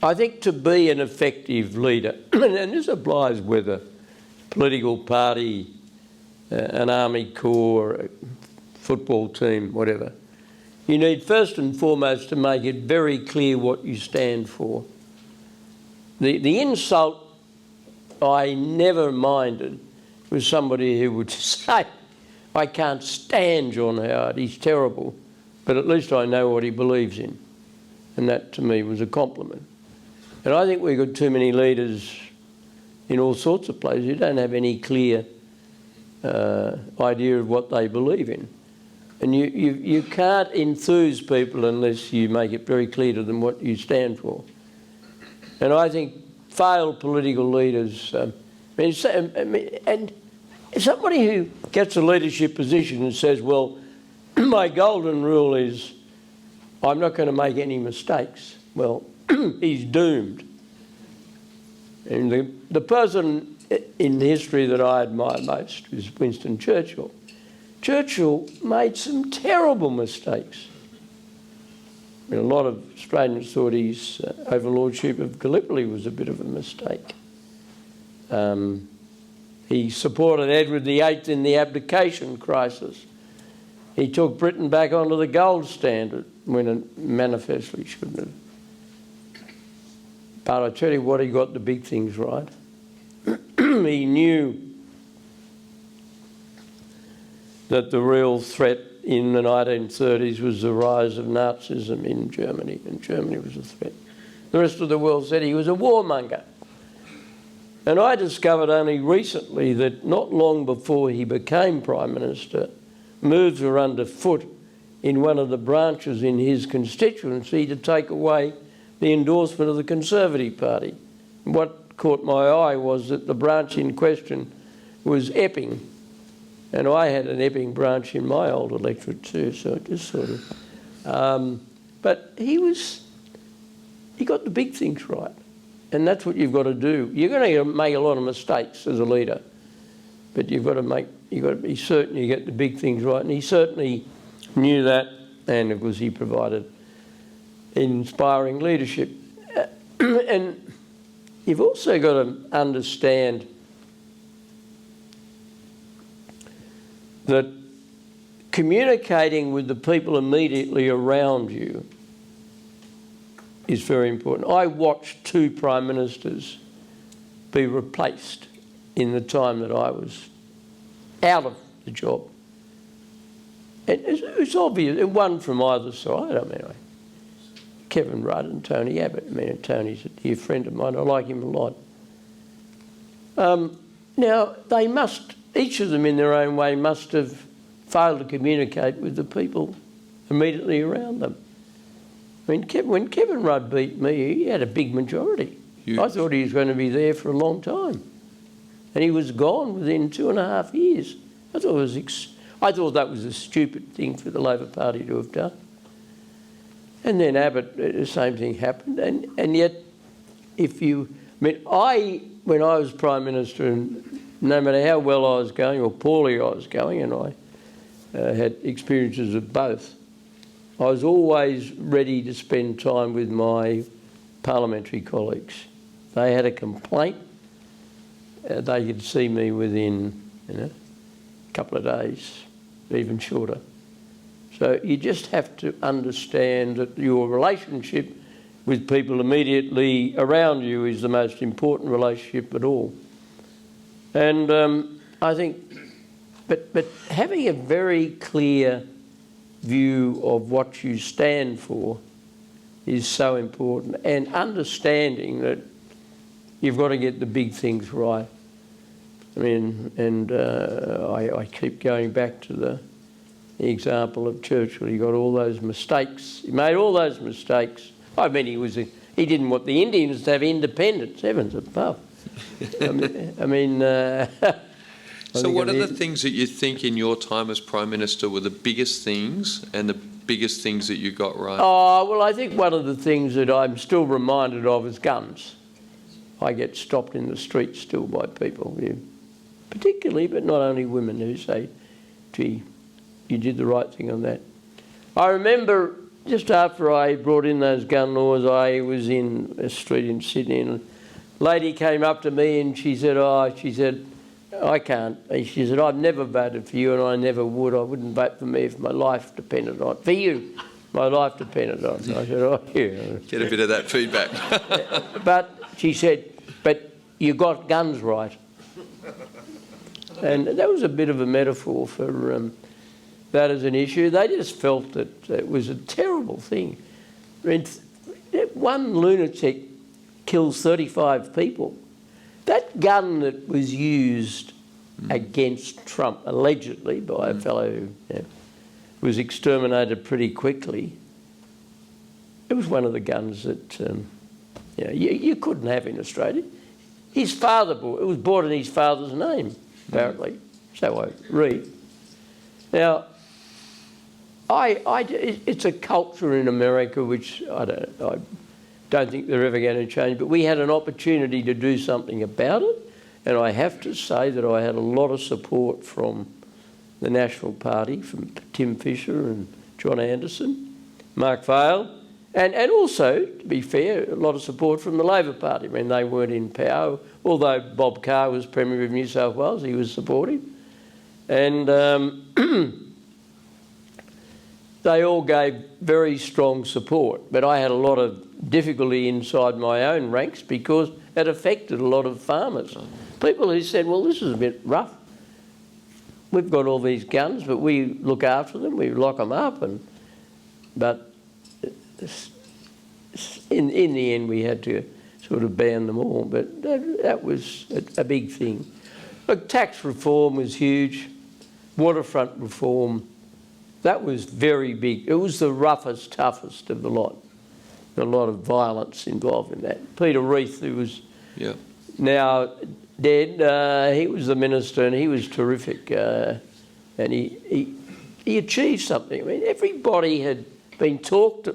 I think to be an effective leader, and this applies whether political party, an army corps, a football team, whatever, you need first and foremost to make it very clear what you stand for. The insult I never minded was somebody who would say, I can't stand John Howard, he's terrible, but at least I know what he believes in. And that to me was a compliment. And I think we've got too many leaders in all sorts of places who don't have any clear idea of what they believe in. And you can't enthuse people unless you make it very clear to them what you stand for. And I think failed political leaders, and somebody who gets a leadership position and says, well, my golden rule is I'm not going to make any mistakes. Well, he's doomed. And the person in history that I admire most is Winston Churchill. Churchill made some terrible mistakes. I mean, a lot of Australians thought his overlordship of Gallipoli was a bit of a mistake. He supported Edward VIII in the abdication crisis. He took Britain back onto the gold standard when it manifestly shouldn't have. But I tell you what, he got the big things right. He knew that the real threat in the 1930s was the rise of Nazism in Germany, and Germany was a threat. The rest of the world said he was a warmonger. And I discovered only recently that not long before he became Prime Minister, moves were underfoot in one of the branches in his constituency to take away the endorsement of the Conservative Party. What caught my eye was that the branch in question was Epping, and I had an Epping branch in my old electorate too, so it just sort of... but he got the big things right, and that's what you've got to do. You're going to make a lot of mistakes as a leader, but you've got to be certain you get the big things right, and he certainly knew that, and of course he provided inspiring leadership. And you've also got to understand that communicating with the people immediately around you is very important. I watched 2 Prime Ministers be replaced in the time that I was out of the job. And it's obvious, and one from either side. I mean, Kevin Rudd and Tony Abbott. I mean, Tony's a dear friend of mine. I like him a lot. Now, they must, each of them in their own way, must have failed to communicate with the people immediately around them. I mean, when Kevin Rudd beat me, he had a big majority. Huge. I thought he was going to be there for a long time. And he was gone within 2.5 years. I thought that was a stupid thing for the Labor Party to have done. And then Abbott, the same thing happened. And yet, when I was Prime Minister, and no matter how well I was going or poorly I was going, and I had experiences of both, I was always ready to spend time with my parliamentary colleagues. They had a complaint, they could see me within a couple of days, even shorter. So you just have to understand that your relationship with people immediately around you is the most important relationship at all. And I think, but having a very clear view of what you stand for is so important, and understanding that you've got to get the big things right. I mean, and I keep going back to the example of Churchill. He got all those mistakes. He made all those mistakes. I mean, he didn't want the Indians to have independence. Heavens above. I mean. So what are the things that you think in your time as Prime Minister were the biggest things and the biggest things that you got right? Oh, well, I think one of the things that I'm still reminded of is guns. I get stopped in the street still by people, particularly, but not only women, who say, gee, you did the right thing on that. I remember just after I brought in those gun laws, I was in a street in Sydney, and a lady came up to me and she said, I can't. She said, I've never voted for you and I never would. I wouldn't vote for me if my life depended on it. For you, my life depended on it. I said, oh, yeah. Get a bit of that feedback. But she said, but you got guns right. And that was a bit of a metaphor for that as an issue. They just felt that it was a terrible thing. I mean, one lunatic kills 35 people. That gun that was used against Trump, allegedly, by a fellow who was exterminated pretty quickly, it was one of the guns that you couldn't have in Australia. His father it was bought in his father's name, apparently, so I read. Now, it's a culture in America which I don't think they're ever going to change, but we had an opportunity to do something about it, and I have to say that I had a lot of support from the National Party, from Tim Fischer and John Anderson, Mark Vaile, and also, to be fair, a lot of support from the Labor Party. I mean, they weren't in power, although Bob Carr was Premier of New South Wales, he was supportive. And they all gave very strong support, but I had a lot of difficulty inside my own ranks because it affected a lot of farmers. People who said, well, this is a bit rough. We've got all these guns, but we look after them, we lock them up, but in the end we had to sort of ban them all, but that was a big thing. Look, tax reform was huge, waterfront reform That was very big. It was the roughest, toughest of the lot. A lot of violence involved in that. Peter Reith, who was now dead, he was the minister and he was terrific. And he achieved something. I mean, everybody had been talked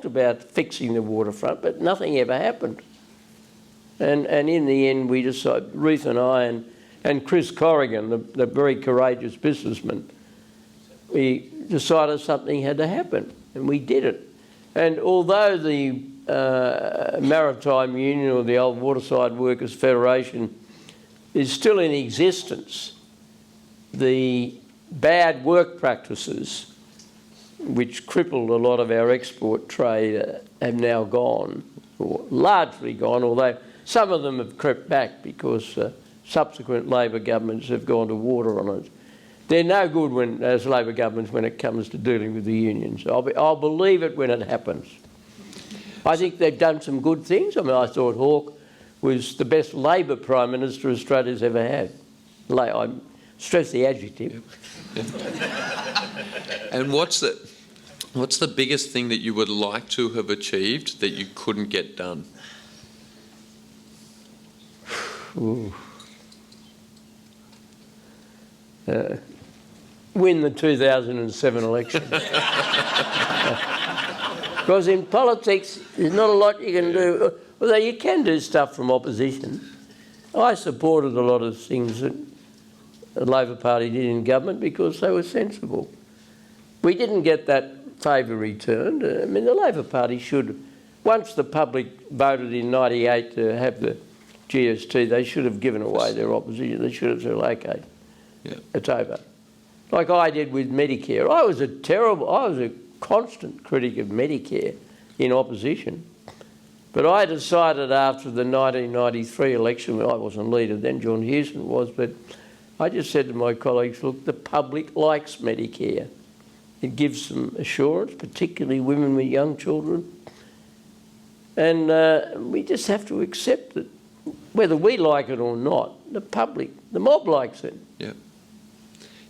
about fixing the waterfront, but nothing ever happened. And in the end, we decided, Reith and I and Chris Corrigan, the very courageous businessman, we decided something had to happen, and we did it. And although the Maritime Union, or the old Waterside Workers Federation, is still in existence, the bad work practices which crippled a lot of our export trade have now gone, or largely gone, although some of them have crept back because subsequent Labor governments have gone to water on it. They're no good as Labor governments when it comes to dealing with the unions. I'll believe it when it happens. I think they've done some good things. I mean, I thought Hawke was the best Labor Prime Minister Australia's ever had. I stress the adjective. And what's the biggest thing that you would like to have achieved that you couldn't get done? Win the 2007 election. Because in politics, there's not a lot you can do. Although you can do stuff from opposition. I supported a lot of things that the Labor Party did in government because they were sensible. We didn't get that favour returned. I mean, the Labor Party should, once the public voted in '98 to have the GST, they should have given away their opposition. They should have said, okay, it's over. Like I did with Medicare. I was a constant critic of Medicare in opposition. But I decided after the 1993 election, I wasn't leader then, John Hewson was, but I just said to my colleagues, look, the public likes Medicare. It gives them assurance, particularly women with young children. And we just have to accept that whether we like it or not, the public, the mob likes it. Yeah.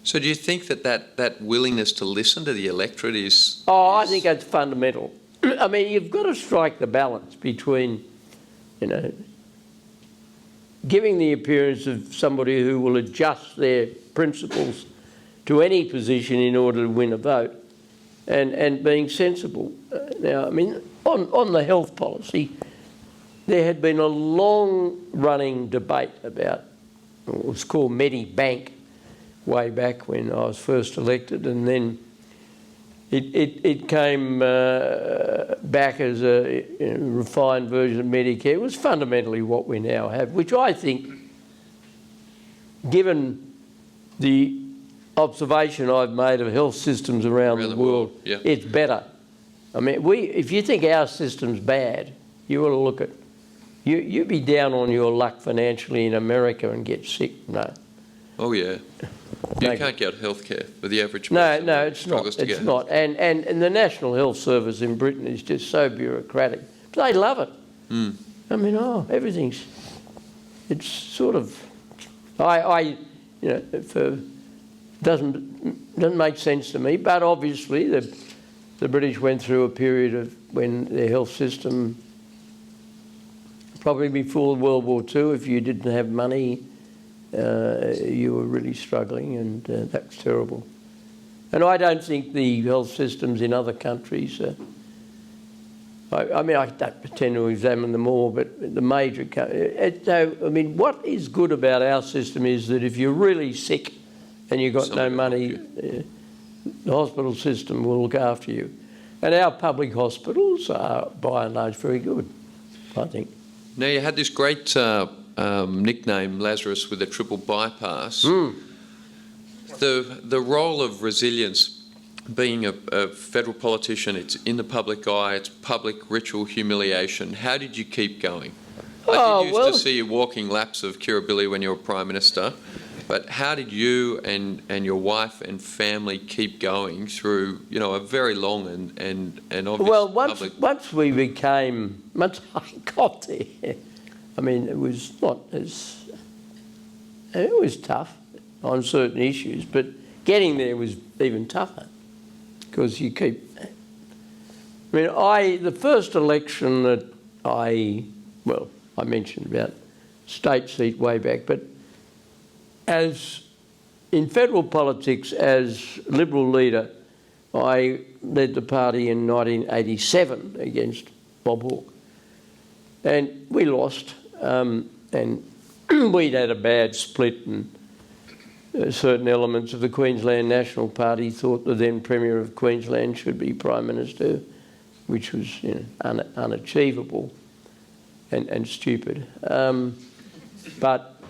So do you think that willingness to listen to the electorate is... I think that's fundamental. I mean, you've got to strike the balance between, giving the appearance of somebody who will adjust their principles to any position in order to win a vote and being sensible. Now, I mean, on the health policy, there had been a long-running debate about what was called Medibank way back when I was first elected, and then it came back as a refined version of Medicare. It was fundamentally what we now have, which I think, given the observation I've made of health systems around the world, it's better. I mean, if you think our system's bad, you ought to look at... You'd be down on your luck financially in America and get sick. No. Oh, yeah. You can't get health care for the average person. No, it's not. It's not. And the National Health Service in Britain is just so bureaucratic. But they love it. Mm. I mean, everything's... It's sort of... doesn't make sense to me, but obviously the British went through a period of when their health system, probably before World War II, if you didn't have money, you were really struggling, and that's terrible. And I don't think the health systems in other countries, I mean, I don't pretend to examine them all, but the major... I mean, what is good about our system is that if you're really sick and you've got no money, the hospital system will look after you. And our public hospitals are, by and large, very good, I think. Now, you had this great nickname, Lazarus with a triple bypass. Mm. The role of resilience, being a federal politician, it's in the public eye, it's public ritual humiliation. How did you keep going? I did used to see you walking laps of curability when you were Prime Minister, but how did you and your wife and family keep going through, a very long and obvious public... once we became... Once I got there, I mean, it was not as... It was tough on certain issues, but getting there was even tougher. because you keep... the first election that I mentioned about state seat way back, but as in federal politics, as Liberal leader, I led the party in 1987 against Bob Hawke. And we lost, and we'd had a bad split, and certain elements of the Queensland National Party thought the then Premier of Queensland should be Prime Minister, which was unachievable and stupid. But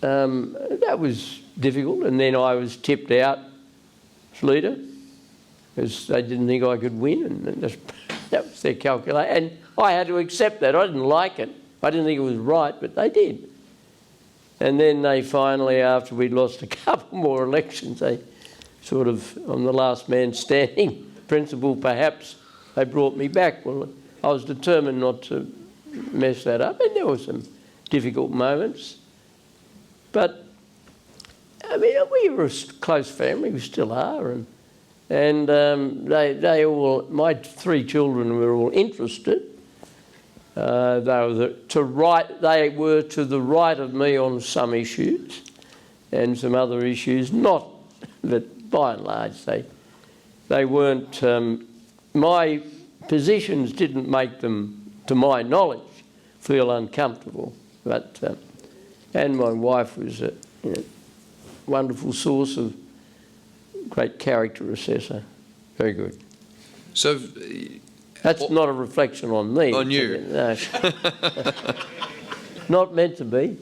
that was difficult, and then I was tipped out as leader because they didn't think I could win, and that was their calculation. And I had to accept that. I didn't like it. I didn't think it was right, but they did. And then they finally, after we'd lost a couple more elections, they sort of, on the last man standing principle, perhaps, they brought me back. Well, I was determined not to mess that up, and there were some difficult moments. But, we were a close family, we still are, and they all, my 3 children were all interested. They were to the right of me on some issues and some other issues, not, but by and large they weren't, my positions didn't make them, to my knowledge, feel uncomfortable. But, and my wife was a wonderful source of great character assessor. Very good. So... That's not a reflection on me. On you. No. Not meant to be.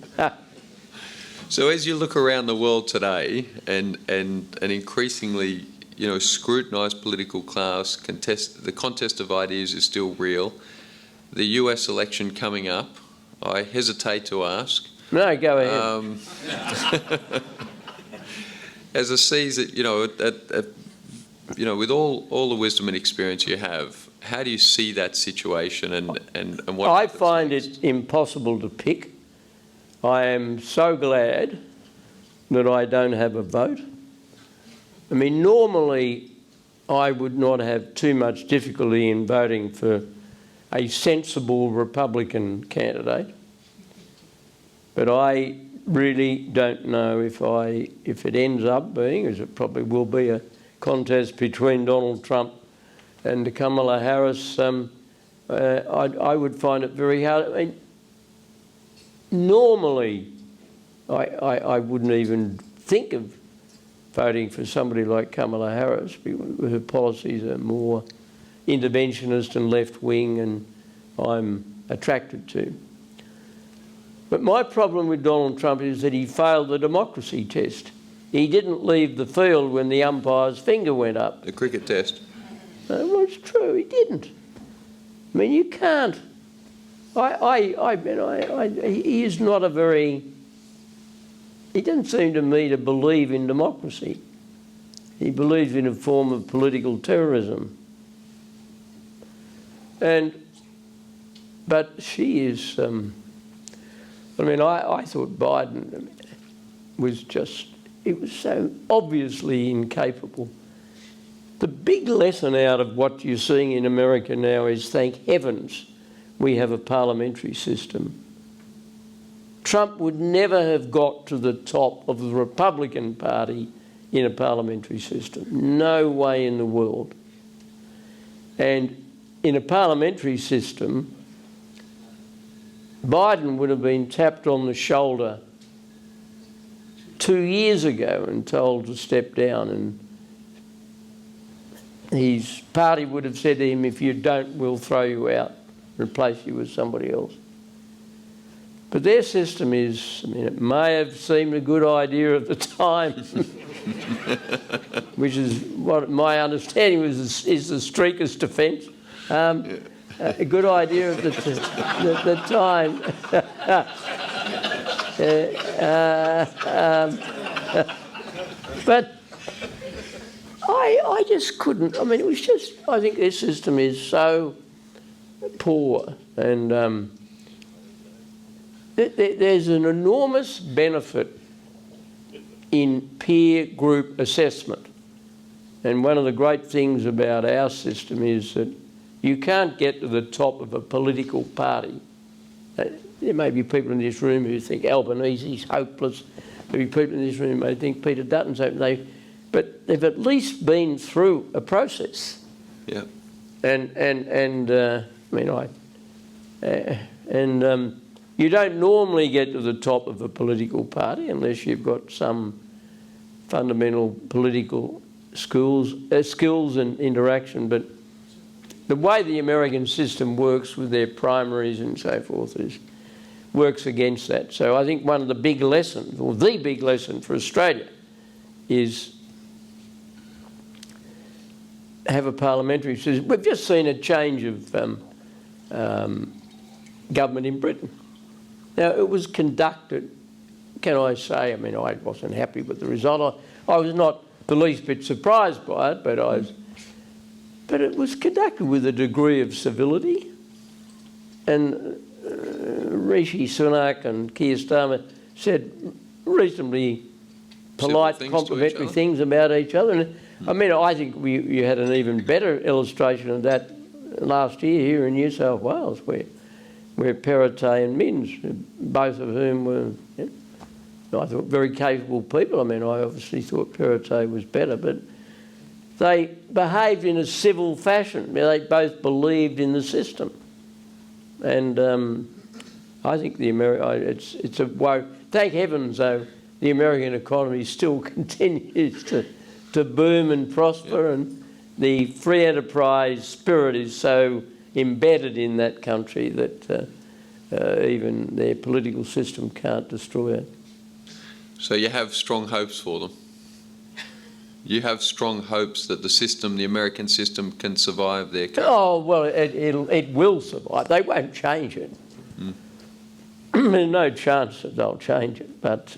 So as you look around the world today and an increasingly, scrutinised political class, the contest of ideas is still real. The US election coming up, I hesitate to ask. No, go ahead. As a Caesar, with all the wisdom and experience you have, how do you see that situation and what... I find it impossible to pick. I am so glad that I don't have a vote. Normally I would not have too much difficulty in voting for a sensible Republican candidate, but I really don't know if it ends up being, as it probably will be, a contest between Donald Trump and Kamala Harris. I would find it very hard. Normally I wouldn't even think of voting for somebody like Kamala Harris because her policies are more interventionist and left-wing, and I'm attracted to. But my problem with Donald Trump is that he failed the democracy test. He didn't leave the field when the umpire's finger went up. The cricket test. Well, it's true, he didn't. You can't. He is not a very... He doesn't seem to me to believe in democracy. He believes in a form of political terrorism. But she is... I thought Biden was just... It was so obviously incapable. The big lesson out of what you're seeing in America now is, thank heavens, we have a parliamentary system. Trump would never have got to the top of the Republican Party in a parliamentary system. No way in the world. And in a parliamentary system, Biden would have been tapped on the shoulder 2 years ago and told to step down, and his party would have said to him, if you don't, we'll throw you out, replace you with somebody else. But their system is, it may have seemed a good idea at the time, which is what my understanding was, is the streakers defence. A good idea at the time. But I just couldn't. It was just, I think this system is so poor, and there's an enormous benefit in peer group assessment. And one of the great things about our system is that you can't get to the top of a political party. There may be people in this room who think Albanese's hopeless. There may be people in this room who may think Peter Dutton's hopeless. But they've at least been through a process. Yeah. You don't normally get to the top of a political party unless you've got some fundamental political skills and interaction. But the way the American system works with their primaries and so forth works against that. So I think one of the big lessons, or the big lesson for Australia, is have a parliamentary system. We've just seen a change of government in Britain. Now, it was conducted, can I say, I mean, I wasn't happy with the result. I was not the least bit surprised by it, but it was conducted with a degree of civility. And Rishi Sunak and Keir Starmer said reasonably polite, complimentary things about each other. And I mean, I think you had an even better illustration of that last year here in New South Wales, where Perrottet and Minns, both of whom were, I thought, very capable people. I mean, I obviously thought Perrottet was better, but they behaved in a civil fashion. They both believed in the system. And I think it's a woe. Thank heavens, though, the American economy still continues to boom and prosper, and the free enterprise spirit is so embedded in that country that even their political system can't destroy it. So you have strong hopes for them? You have strong hopes that the system, the American system, can survive their country? Oh, well, it will survive. They won't change it. There's no chance that they'll change it, but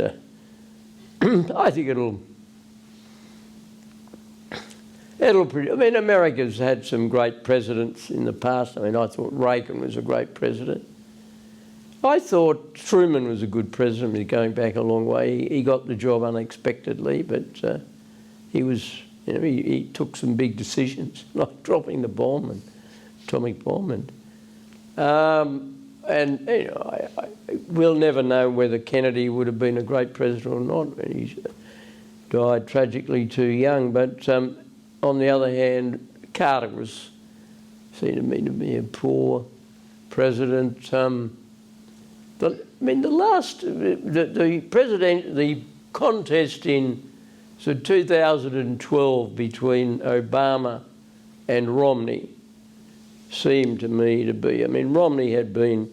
I think it'll I mean, America's had some great presidents in the past. I mean, I thought Reagan was a great president. I thought Truman was a good president. He's going back a long way. He got the job unexpectedly, but he was, he took some big decisions, like dropping the bomb and atomic bomb, and we'll never know whether Kennedy would have been a great president or not. He died tragically too young. But on the other hand, Carter seemed to me to be a poor president. The contest in 2012 between Obama and Romney seemed to me to be, I mean, Romney had been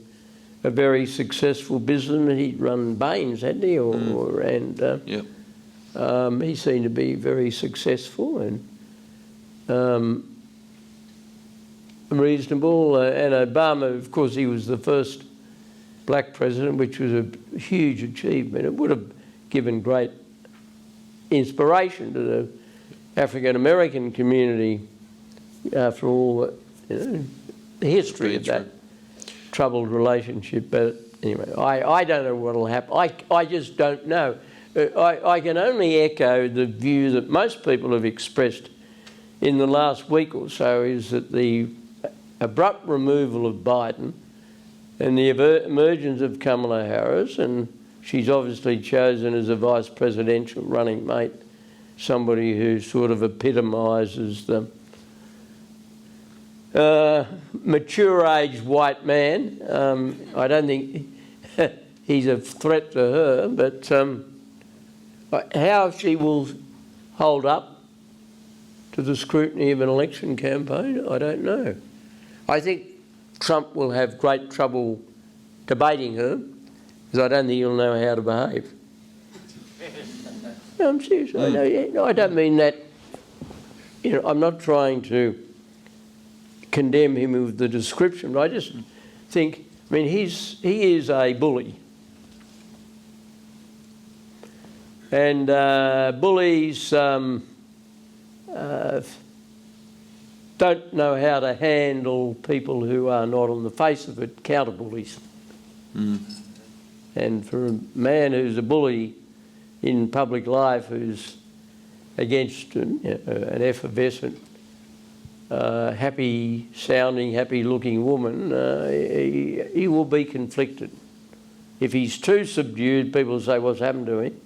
a very successful businessman. He'd run Baines, hadn't he? He seemed to be very successful and reasonable. And Obama, of course, he was the first black president, which was a huge achievement. It would have given great inspiration to the African American community after all the history of that troubled relationship. But anyway, I don't know what will happen. I just don't know. I can only echo the view that most people have expressed in the last week or so, is that the abrupt removal of Biden and the emergence of Kamala Harris, and she's obviously chosen as a vice presidential running mate somebody who sort of epitomises the mature age white man. I don't think he's a threat to her, but how she will hold up to the scrutiny of an election campaign, I don't know. I think Trump will have great trouble debating her, because I don't think he'll know how to behave. No, I'm serious. I don't mean that. I'm not trying to condemn him with the description, but I just think, I mean, he is a bully. And bullies don't know how to handle people who are not, on the face of it, counter-bullies. And for a man who's a bully in public life, who's against an effervescent, happy-sounding, happy-looking woman, he will be conflicted. If he's too subdued, people say, what's happened to him?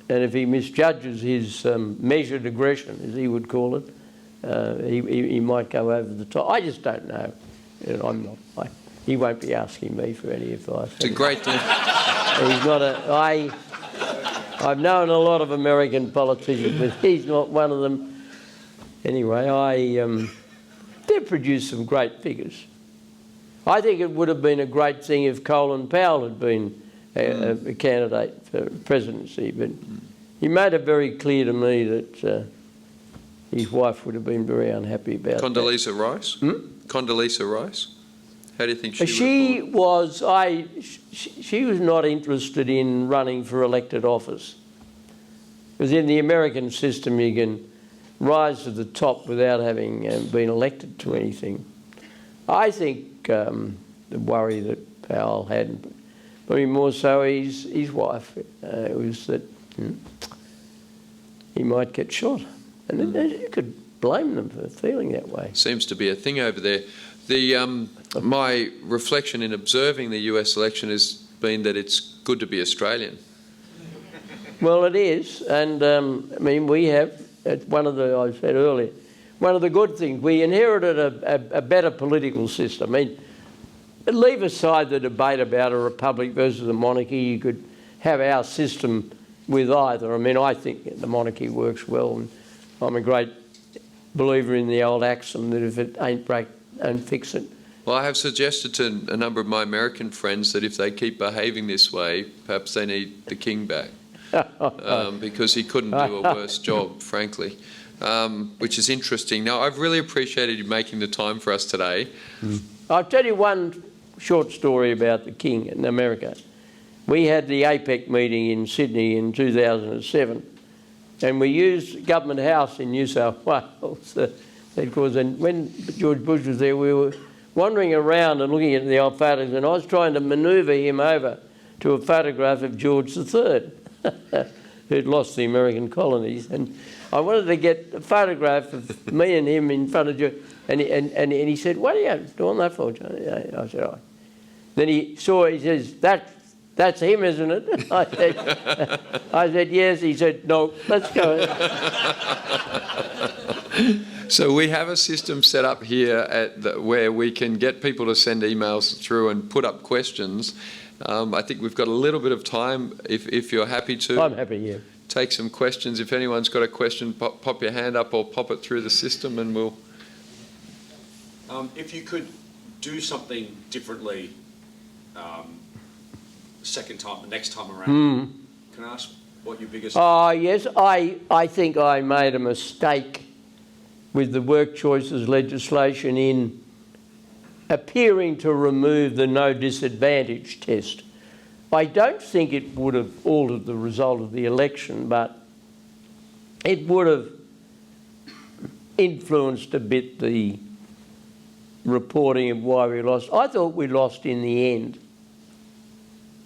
And if he misjudges his measured aggression, as he would call it, he might go over the top. I just don't know. I'm not. He won't be asking me for any advice. It's a great thing. He's not I've known a lot of American politicians, but he's not one of them. Anyway, they've produced some great figures. I think it would have been a great thing if Colin Powell had been a candidate for presidency, but he made it very clear to me that his wife would have been very unhappy about Condoleezza Rice? Condoleezza Rice? How do you think she was? She was not interested in running for elected office. Because in the American system, you can rise to the top without having been elected to anything. I think the worry that Powell had, probably more so his wife, was that he might get shot. And you could blame them for feeling that way. Seems to be a thing over there. My reflection in observing the US election has been that it's good to be Australian. Well, it is. And, I mean, we have, I said earlier, one of the good things, we inherited a better political system. I mean, leave aside the debate about a republic versus a monarchy, you could have our system with either. I mean, I think the monarchy works well, and I'm a great believer in the old axiom that if it ain't break, don't fix it. Well, I have suggested to a number of my American friends that if they keep behaving this way, perhaps they need the king back, because he couldn't do a worse job, frankly, which is interesting. Now, I've really appreciated you making the time for us today. I'll tell you one short story about the king in America. We had the APEC meeting in Sydney in 2007, and we used Government House in New South Wales, headquarters. And when George Bush was there, we were wandering around and looking at the old photos, and I was trying to manoeuvre him over to a photograph of George III, who'd lost the American colonies. And I wanted to get a photograph of me and him in front of George. And he said, "What are you doing that for, Johnny?" I said, "Oh." Then he says, that's him, isn't it? I said, "Yes." He said, "No, let's go." So we have a system set up here where we can get people to send emails through and put up questions. I think we've got a little bit of time, if you're happy to. I'm happy, yeah. Take some questions. If anyone's got a question, pop your hand up or pop it through the system and we'll... If you could do something differently the next time around, can I ask what your biggest... Yes, I think I made a mistake with the work choices legislation in appearing to remove the no disadvantage test. I don't think it would have altered the result of the election, but it would have influenced a bit the reporting of why we lost. I thought we lost in the end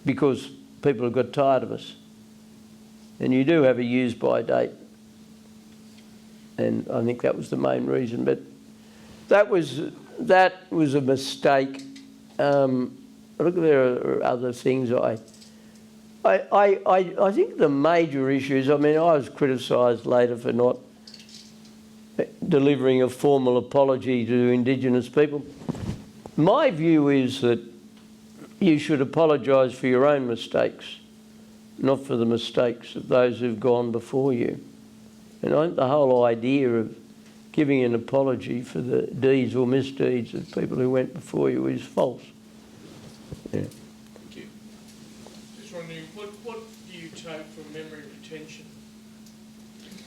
because people have got tired of us. And you do have a use-by date. And I think that was the main reason. But that was a mistake. Look, there are other things. I think the major issues, I mean, I was criticised later for not delivering a formal apology to Indigenous people. My view is that you should apologise for your own mistakes, not for the mistakes of those who've gone before you. And I think the whole idea of giving an apology for the deeds or misdeeds of people who went before you is false. Yeah. Thank you. Just wondering, what do you take from memory retention?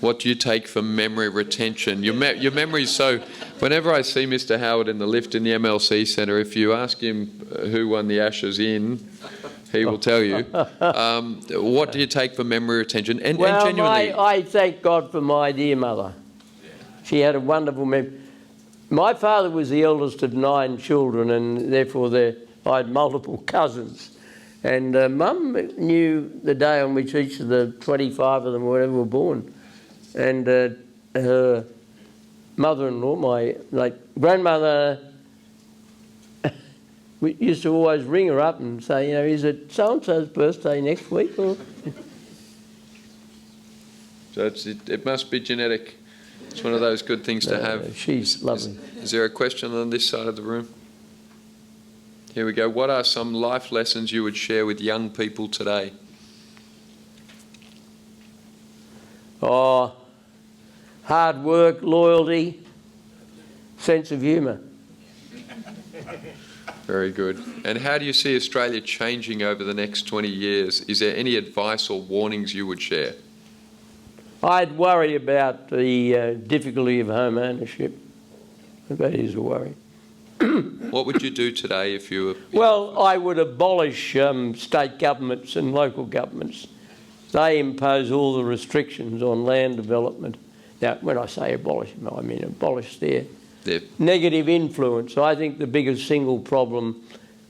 What do you take from memory retention? Your memory's so... Whenever I see Mr. Howard in the lift in the MLC Centre, if you ask him who won the Ashes in, he will tell you. What do you take from memory retention? And genuinely... I thank God for my dear mother. She had a wonderful memory. My father was the eldest of 9 children, and therefore I had multiple cousins. And Mum knew the day on which each of the 25 of them or whatever were born. and her mother-in-law, my late grandmother, we used to always ring her up and say, you know, is it so-and-so's birthday next week? Or So it must be genetic. It's one of those good things to have. She's lovely. Is there a question on this side of the room? Here we go. What are some life lessons you would share with young people today? Oh, hard work, loyalty, sense of humour. Very good. And how do you see Australia changing over the next 20 years? Is there any advice or warnings you would share? I'd worry about the difficulty of home ownership. That is a worry. What would you do today if you were... Well, I would abolish state governments and local governments. They impose all the restrictions on land development. Now, when I say abolish, I mean abolish their negative influence. I think the biggest single problem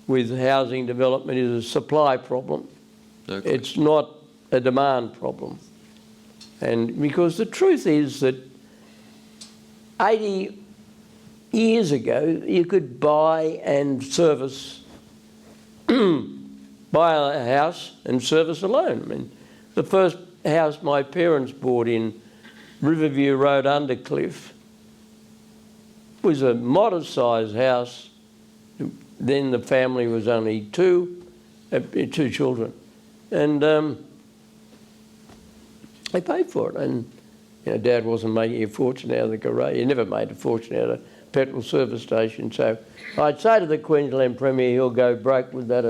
with housing development is a supply problem. Okay. It's not a demand problem. And because the truth is that 80 years ago, you could buy and service, buy a house and service a loan. I mean, the first house my parents bought in Riverview Road, Undercliff, was a modest-sized house. Then the family was only two children. And they paid for it. And you know, Dad wasn't making a fortune out of the garage. He never made a fortune out of a petrol service station. So I'd say to the Queensland Premier, he'll go broke with that.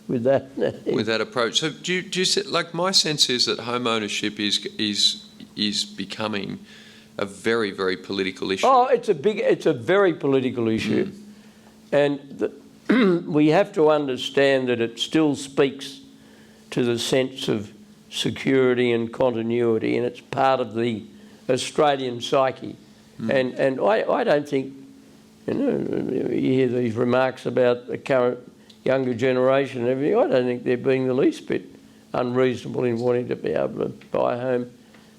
With that approach. So do you like, my sense is that home ownership is becoming a very, very political issue. Oh, it's a very political issue. And we have to understand that it still speaks to the sense of security and continuity, and it's part of the Australian psyche. And I don't think, you know, you hear these remarks about the current younger generation and everything. I don't think they're being the least bit unreasonable in wanting to be able to buy a home.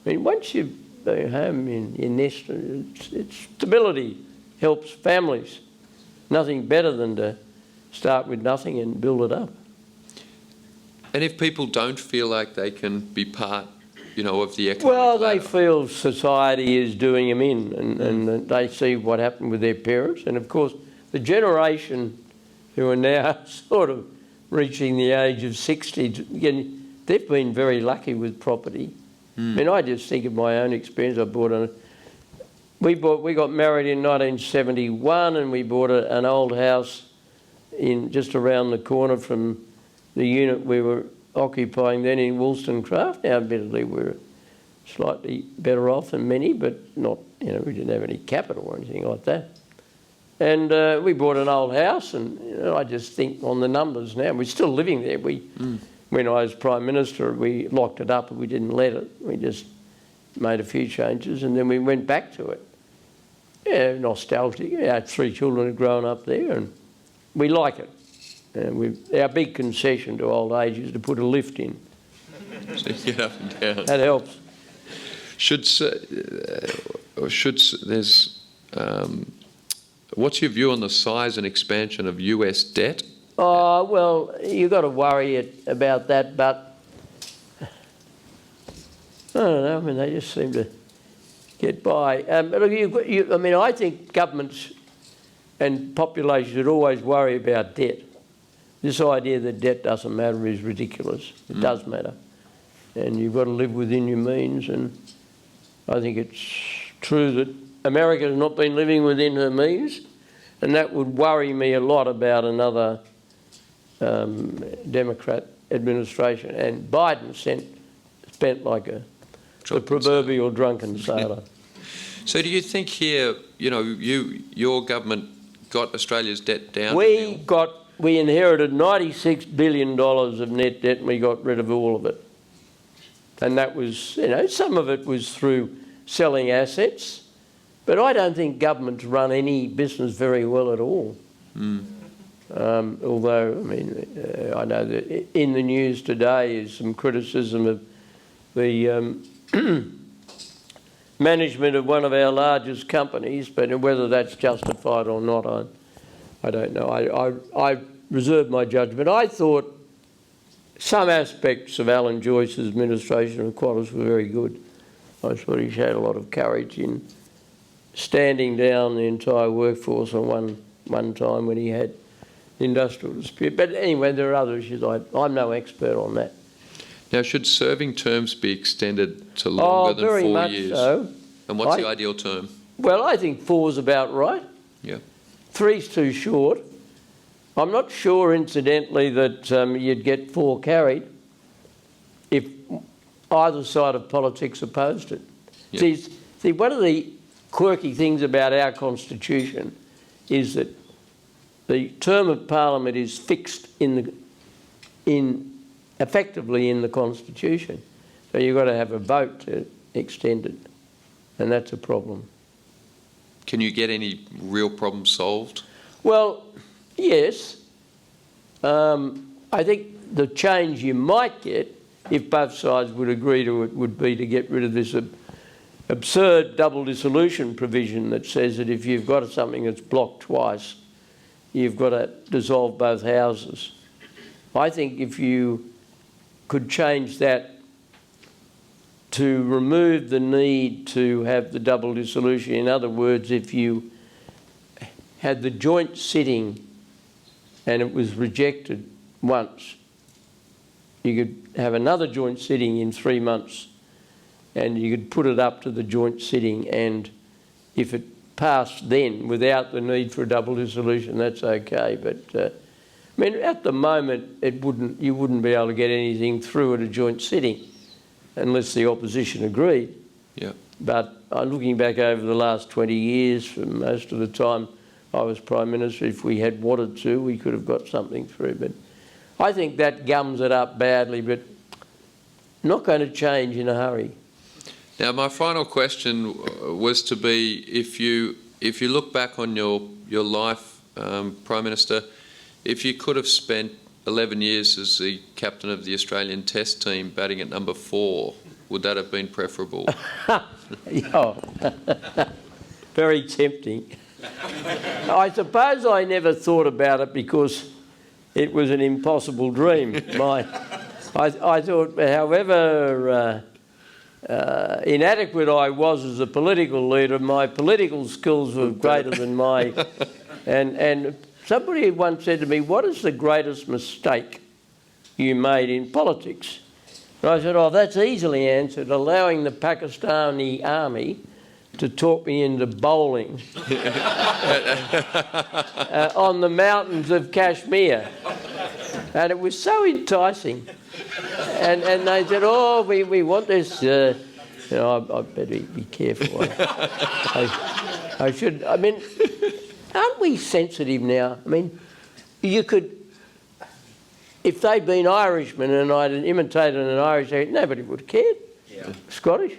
I mean, once you buy a home in your nest, it's stability helps families. Nothing better than to start with nothing and build it up. And if people don't feel like they can be part, you know, of the economic Well, they ladder? feel society is doing them in, and they see what happened with their parents. And of course, the generation who are now sort of reaching the age of 60, they've been very lucky with property. I mean, I just think of my own experience. We got married in 1971, and we bought an old house just around the corner from the unit we were occupying then in Wollstonecraft. Now, admittedly, we're slightly better off than many, but not, you know, we didn't have any capital or anything like that. And we bought an old house, and you know, I just think on the numbers now, we're still living there. When I was Prime Minister, we locked it up and we didn't let it. We just made a few changes, and then we went back to it. Yeah, nostalgic. Our 3 children have grown up there, and we like it. Our big concession to old age is to put a lift in. So you get up and down. That helps. What's your view on the size and expansion of US debt? Oh, well, you've got to worry about that, but I don't know. I mean, they just seem to get by. But I mean, I think governments and populations should always worry about debt. This idea that debt doesn't matter is ridiculous. It does matter. And you've got to live within your means. And I think it's true that America has not been living within her means. And that would worry me a lot about another Democrat administration. And Biden spent like the proverbial drunken sailor. So do you think here, you know, your government got Australia's debt down? We inherited $96 billion of net debt, and we got rid of all of it. And that was, you know, some of it was through selling assets, but I don't think governments run any business very well at all. Although, I mean, I know that in the news today is some criticism of the management of one of our largest companies, but whether that's justified or not, I don't know. I reserve my judgment. I thought some aspects of Alan Joyce's administration of Qantas were very good. I thought he showed a lot of courage in standing down the entire workforce on one time when he had the industrial dispute. But anyway, there are other issues. I'm no expert on that. Now, should serving terms be extended to longer than 4 years? Very much so. And what's the ideal term? Well, I think 4 is about right. Yeah. 3's too short. I'm not sure, incidentally, that you'd get 4 carried if either side of politics opposed it. Yeah. See, one of the quirky things about our constitution is that the term of parliament is fixed effectively in the constitution. So you've got to have a vote to extend it, and that's a problem. Can you get any real problems solved? Well, yes. I think the change you might get, if both sides would agree to it, would be to get rid of this absurd double dissolution provision that says that if you've got something that's blocked twice, you've got to dissolve both houses. I think if you could change that to remove the need to have the double dissolution, in other words, if you had the joint sitting and it was rejected once, you could have another joint sitting in 3 months and you could put it up to the joint sitting, and if it passed then without the need for a double dissolution, that's okay. But I mean, at the moment, you wouldn't be able to get anything through at a joint sitting unless the opposition agreed. Yeah. But looking back over the last 20 years, for most of the time I was Prime Minister, if we had wanted to, we could have got something through. But I think that gums it up badly, but not going to change in a hurry. Now, my final question was to be, if you look back on your life, Prime Minister, if you could have spent 11 years as the captain of the Australian Test team batting at number 4, would that have been preferable? Oh, very tempting. I suppose I never thought about it because it was an impossible dream. I thought, however inadequate I was as a political leader, my political skills were greater than my... And somebody once said to me, what is the greatest mistake you made in politics? And I said, oh, that's easily answered, allowing the Pakistani army to talk me into bowling on the mountains of Kashmir. And it was so enticing. And they said, oh, we want this. I better be careful. I should, I mean, aren't we sensitive now? I mean, you could, if they'd been Irishmen and I'd imitated an Irish accent, nobody would have cared. Yeah. Scottish.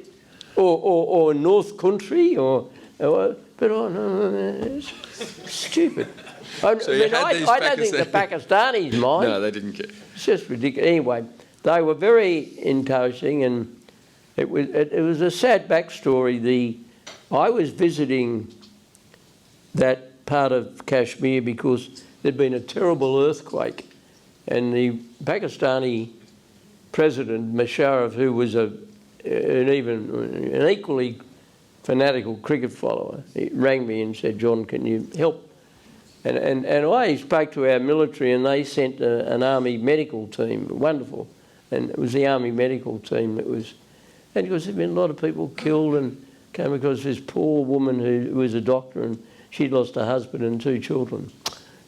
Or North Country, but oh no, it's stupid. I don't think the Pakistanis mind. No, they didn't care. It's just ridiculous. Anyway, they were very enticing, and it was a sad backstory. I was visiting that part of Kashmir because there'd been a terrible earthquake, and the Pakistani president, Musharraf, who was an equally fanatical cricket follower, he rang me and said, John, can you help? And I spoke to our military, and they sent an army medical team, wonderful, and it was the army medical team that was, and because there'd been a lot of people killed, and came across this poor woman who was a doctor, and she'd lost her husband and 2 children,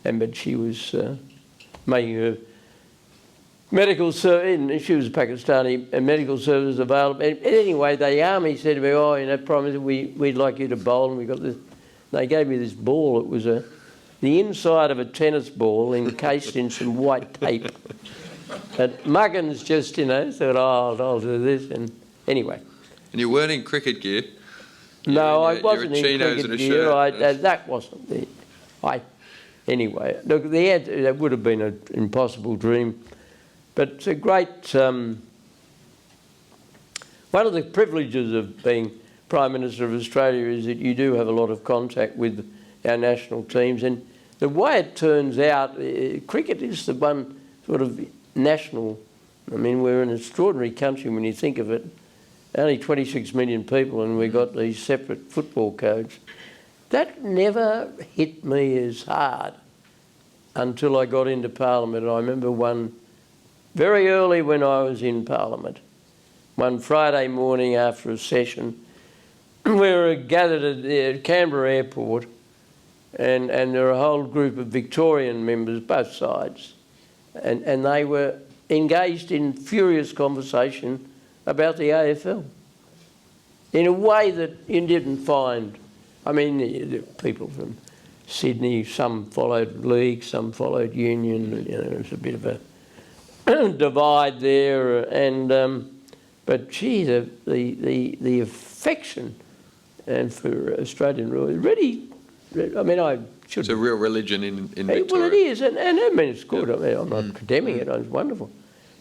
but she was making her medical service, she was Pakistani, medical service available. And anyway, the army said to me, oh, Prime Minister, we'd like you to bowl, and we got this. They gave me this ball. It was the inside of a tennis ball encased in some white tape. But Muggins just, said, oh, I'll do this. And anyway. And you weren't in cricket gear? No, I wasn't in chinos cricket and a gear. shirt. That wasn't the... Anyway, look, that would have been an impossible dream. But it's a great... one of the privileges of being Prime Minister of Australia is that you do have a lot of contact with our national teams, and the way it turns out, cricket is the one sort of national. I mean, we're an extraordinary country when you think of it. Only 26 million people, and we've got these separate football codes. That never hit me as hard until I got into Parliament. I remember one very early when I was in Parliament, one Friday morning after a session, we were gathered at Canberra Airport, and there were a whole group of Victorian members, both sides, and they were engaged in furious conversation about the AFL in a way that you didn't find. I mean, people from Sydney, some followed league, some followed union. You know, there was a bit of a divide there, and but gee, the affection and for Australian rule, really. I mean, I should. It's a real religion in Victoria. Well, it is, and I mean it's good. I mean, I'm not condemning it. It's wonderful,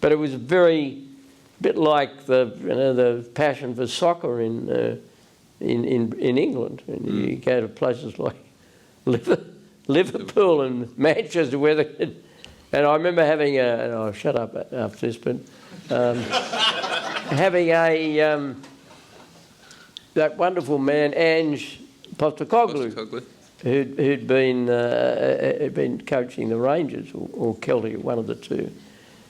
but it was very bit like the passion for soccer in England. And you go to places like Liverpool and Manchester, and I remember having I'll shut up after this, but having that wonderful man Ange Postecoglou, who'd been coaching the Rangers or Celtic, one of the two.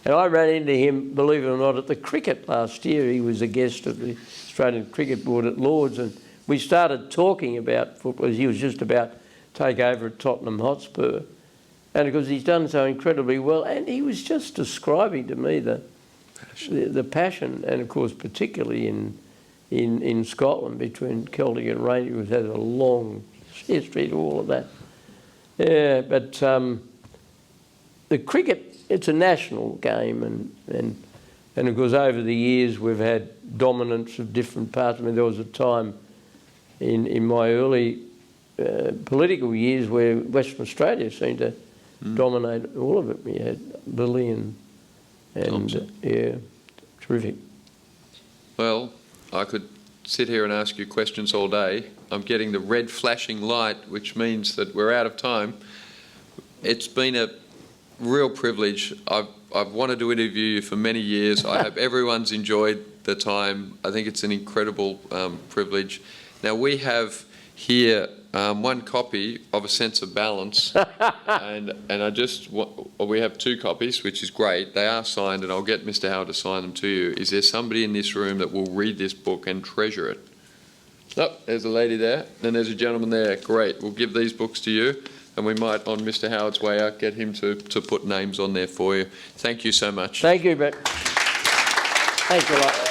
And I ran into him, believe it or not, at the cricket last year. He was a guest of the Australian Cricket Board at Lords, and we started talking about football. He was just about to take over at Tottenham Hotspur. And because he's done so incredibly well, and he was just describing to me the passion, and of course particularly in Scotland between Celtic and Rangers, which has a long history to all of that. Yeah, but the cricket, it's a national game, and of course over the years we've had dominance of different parts. I mean, there was a time in my early political years where Western Australia seemed to dominate all of it. We had Lilly and yeah, terrific. Well, I could sit here and ask you questions all day. I'm getting the red flashing light, which means that we're out of time. It's been a real privilege. I've wanted to interview you for many years. I hope everyone's enjoyed the time. I think it's an incredible privilege. Now we have here one copy of A Sense of Balance, and we have two copies, which is great. They are signed, and I'll get Mr. Howard to sign them to you. Is there somebody in this room that will read this book and treasure it? Oh, there's a lady there, and there's a gentleman there. Great. We'll give these books to you, and we might, on Mr. Howard's way out, get him to put names on there for you. Thank you so much. Thank you, Brett. Thanks a lot.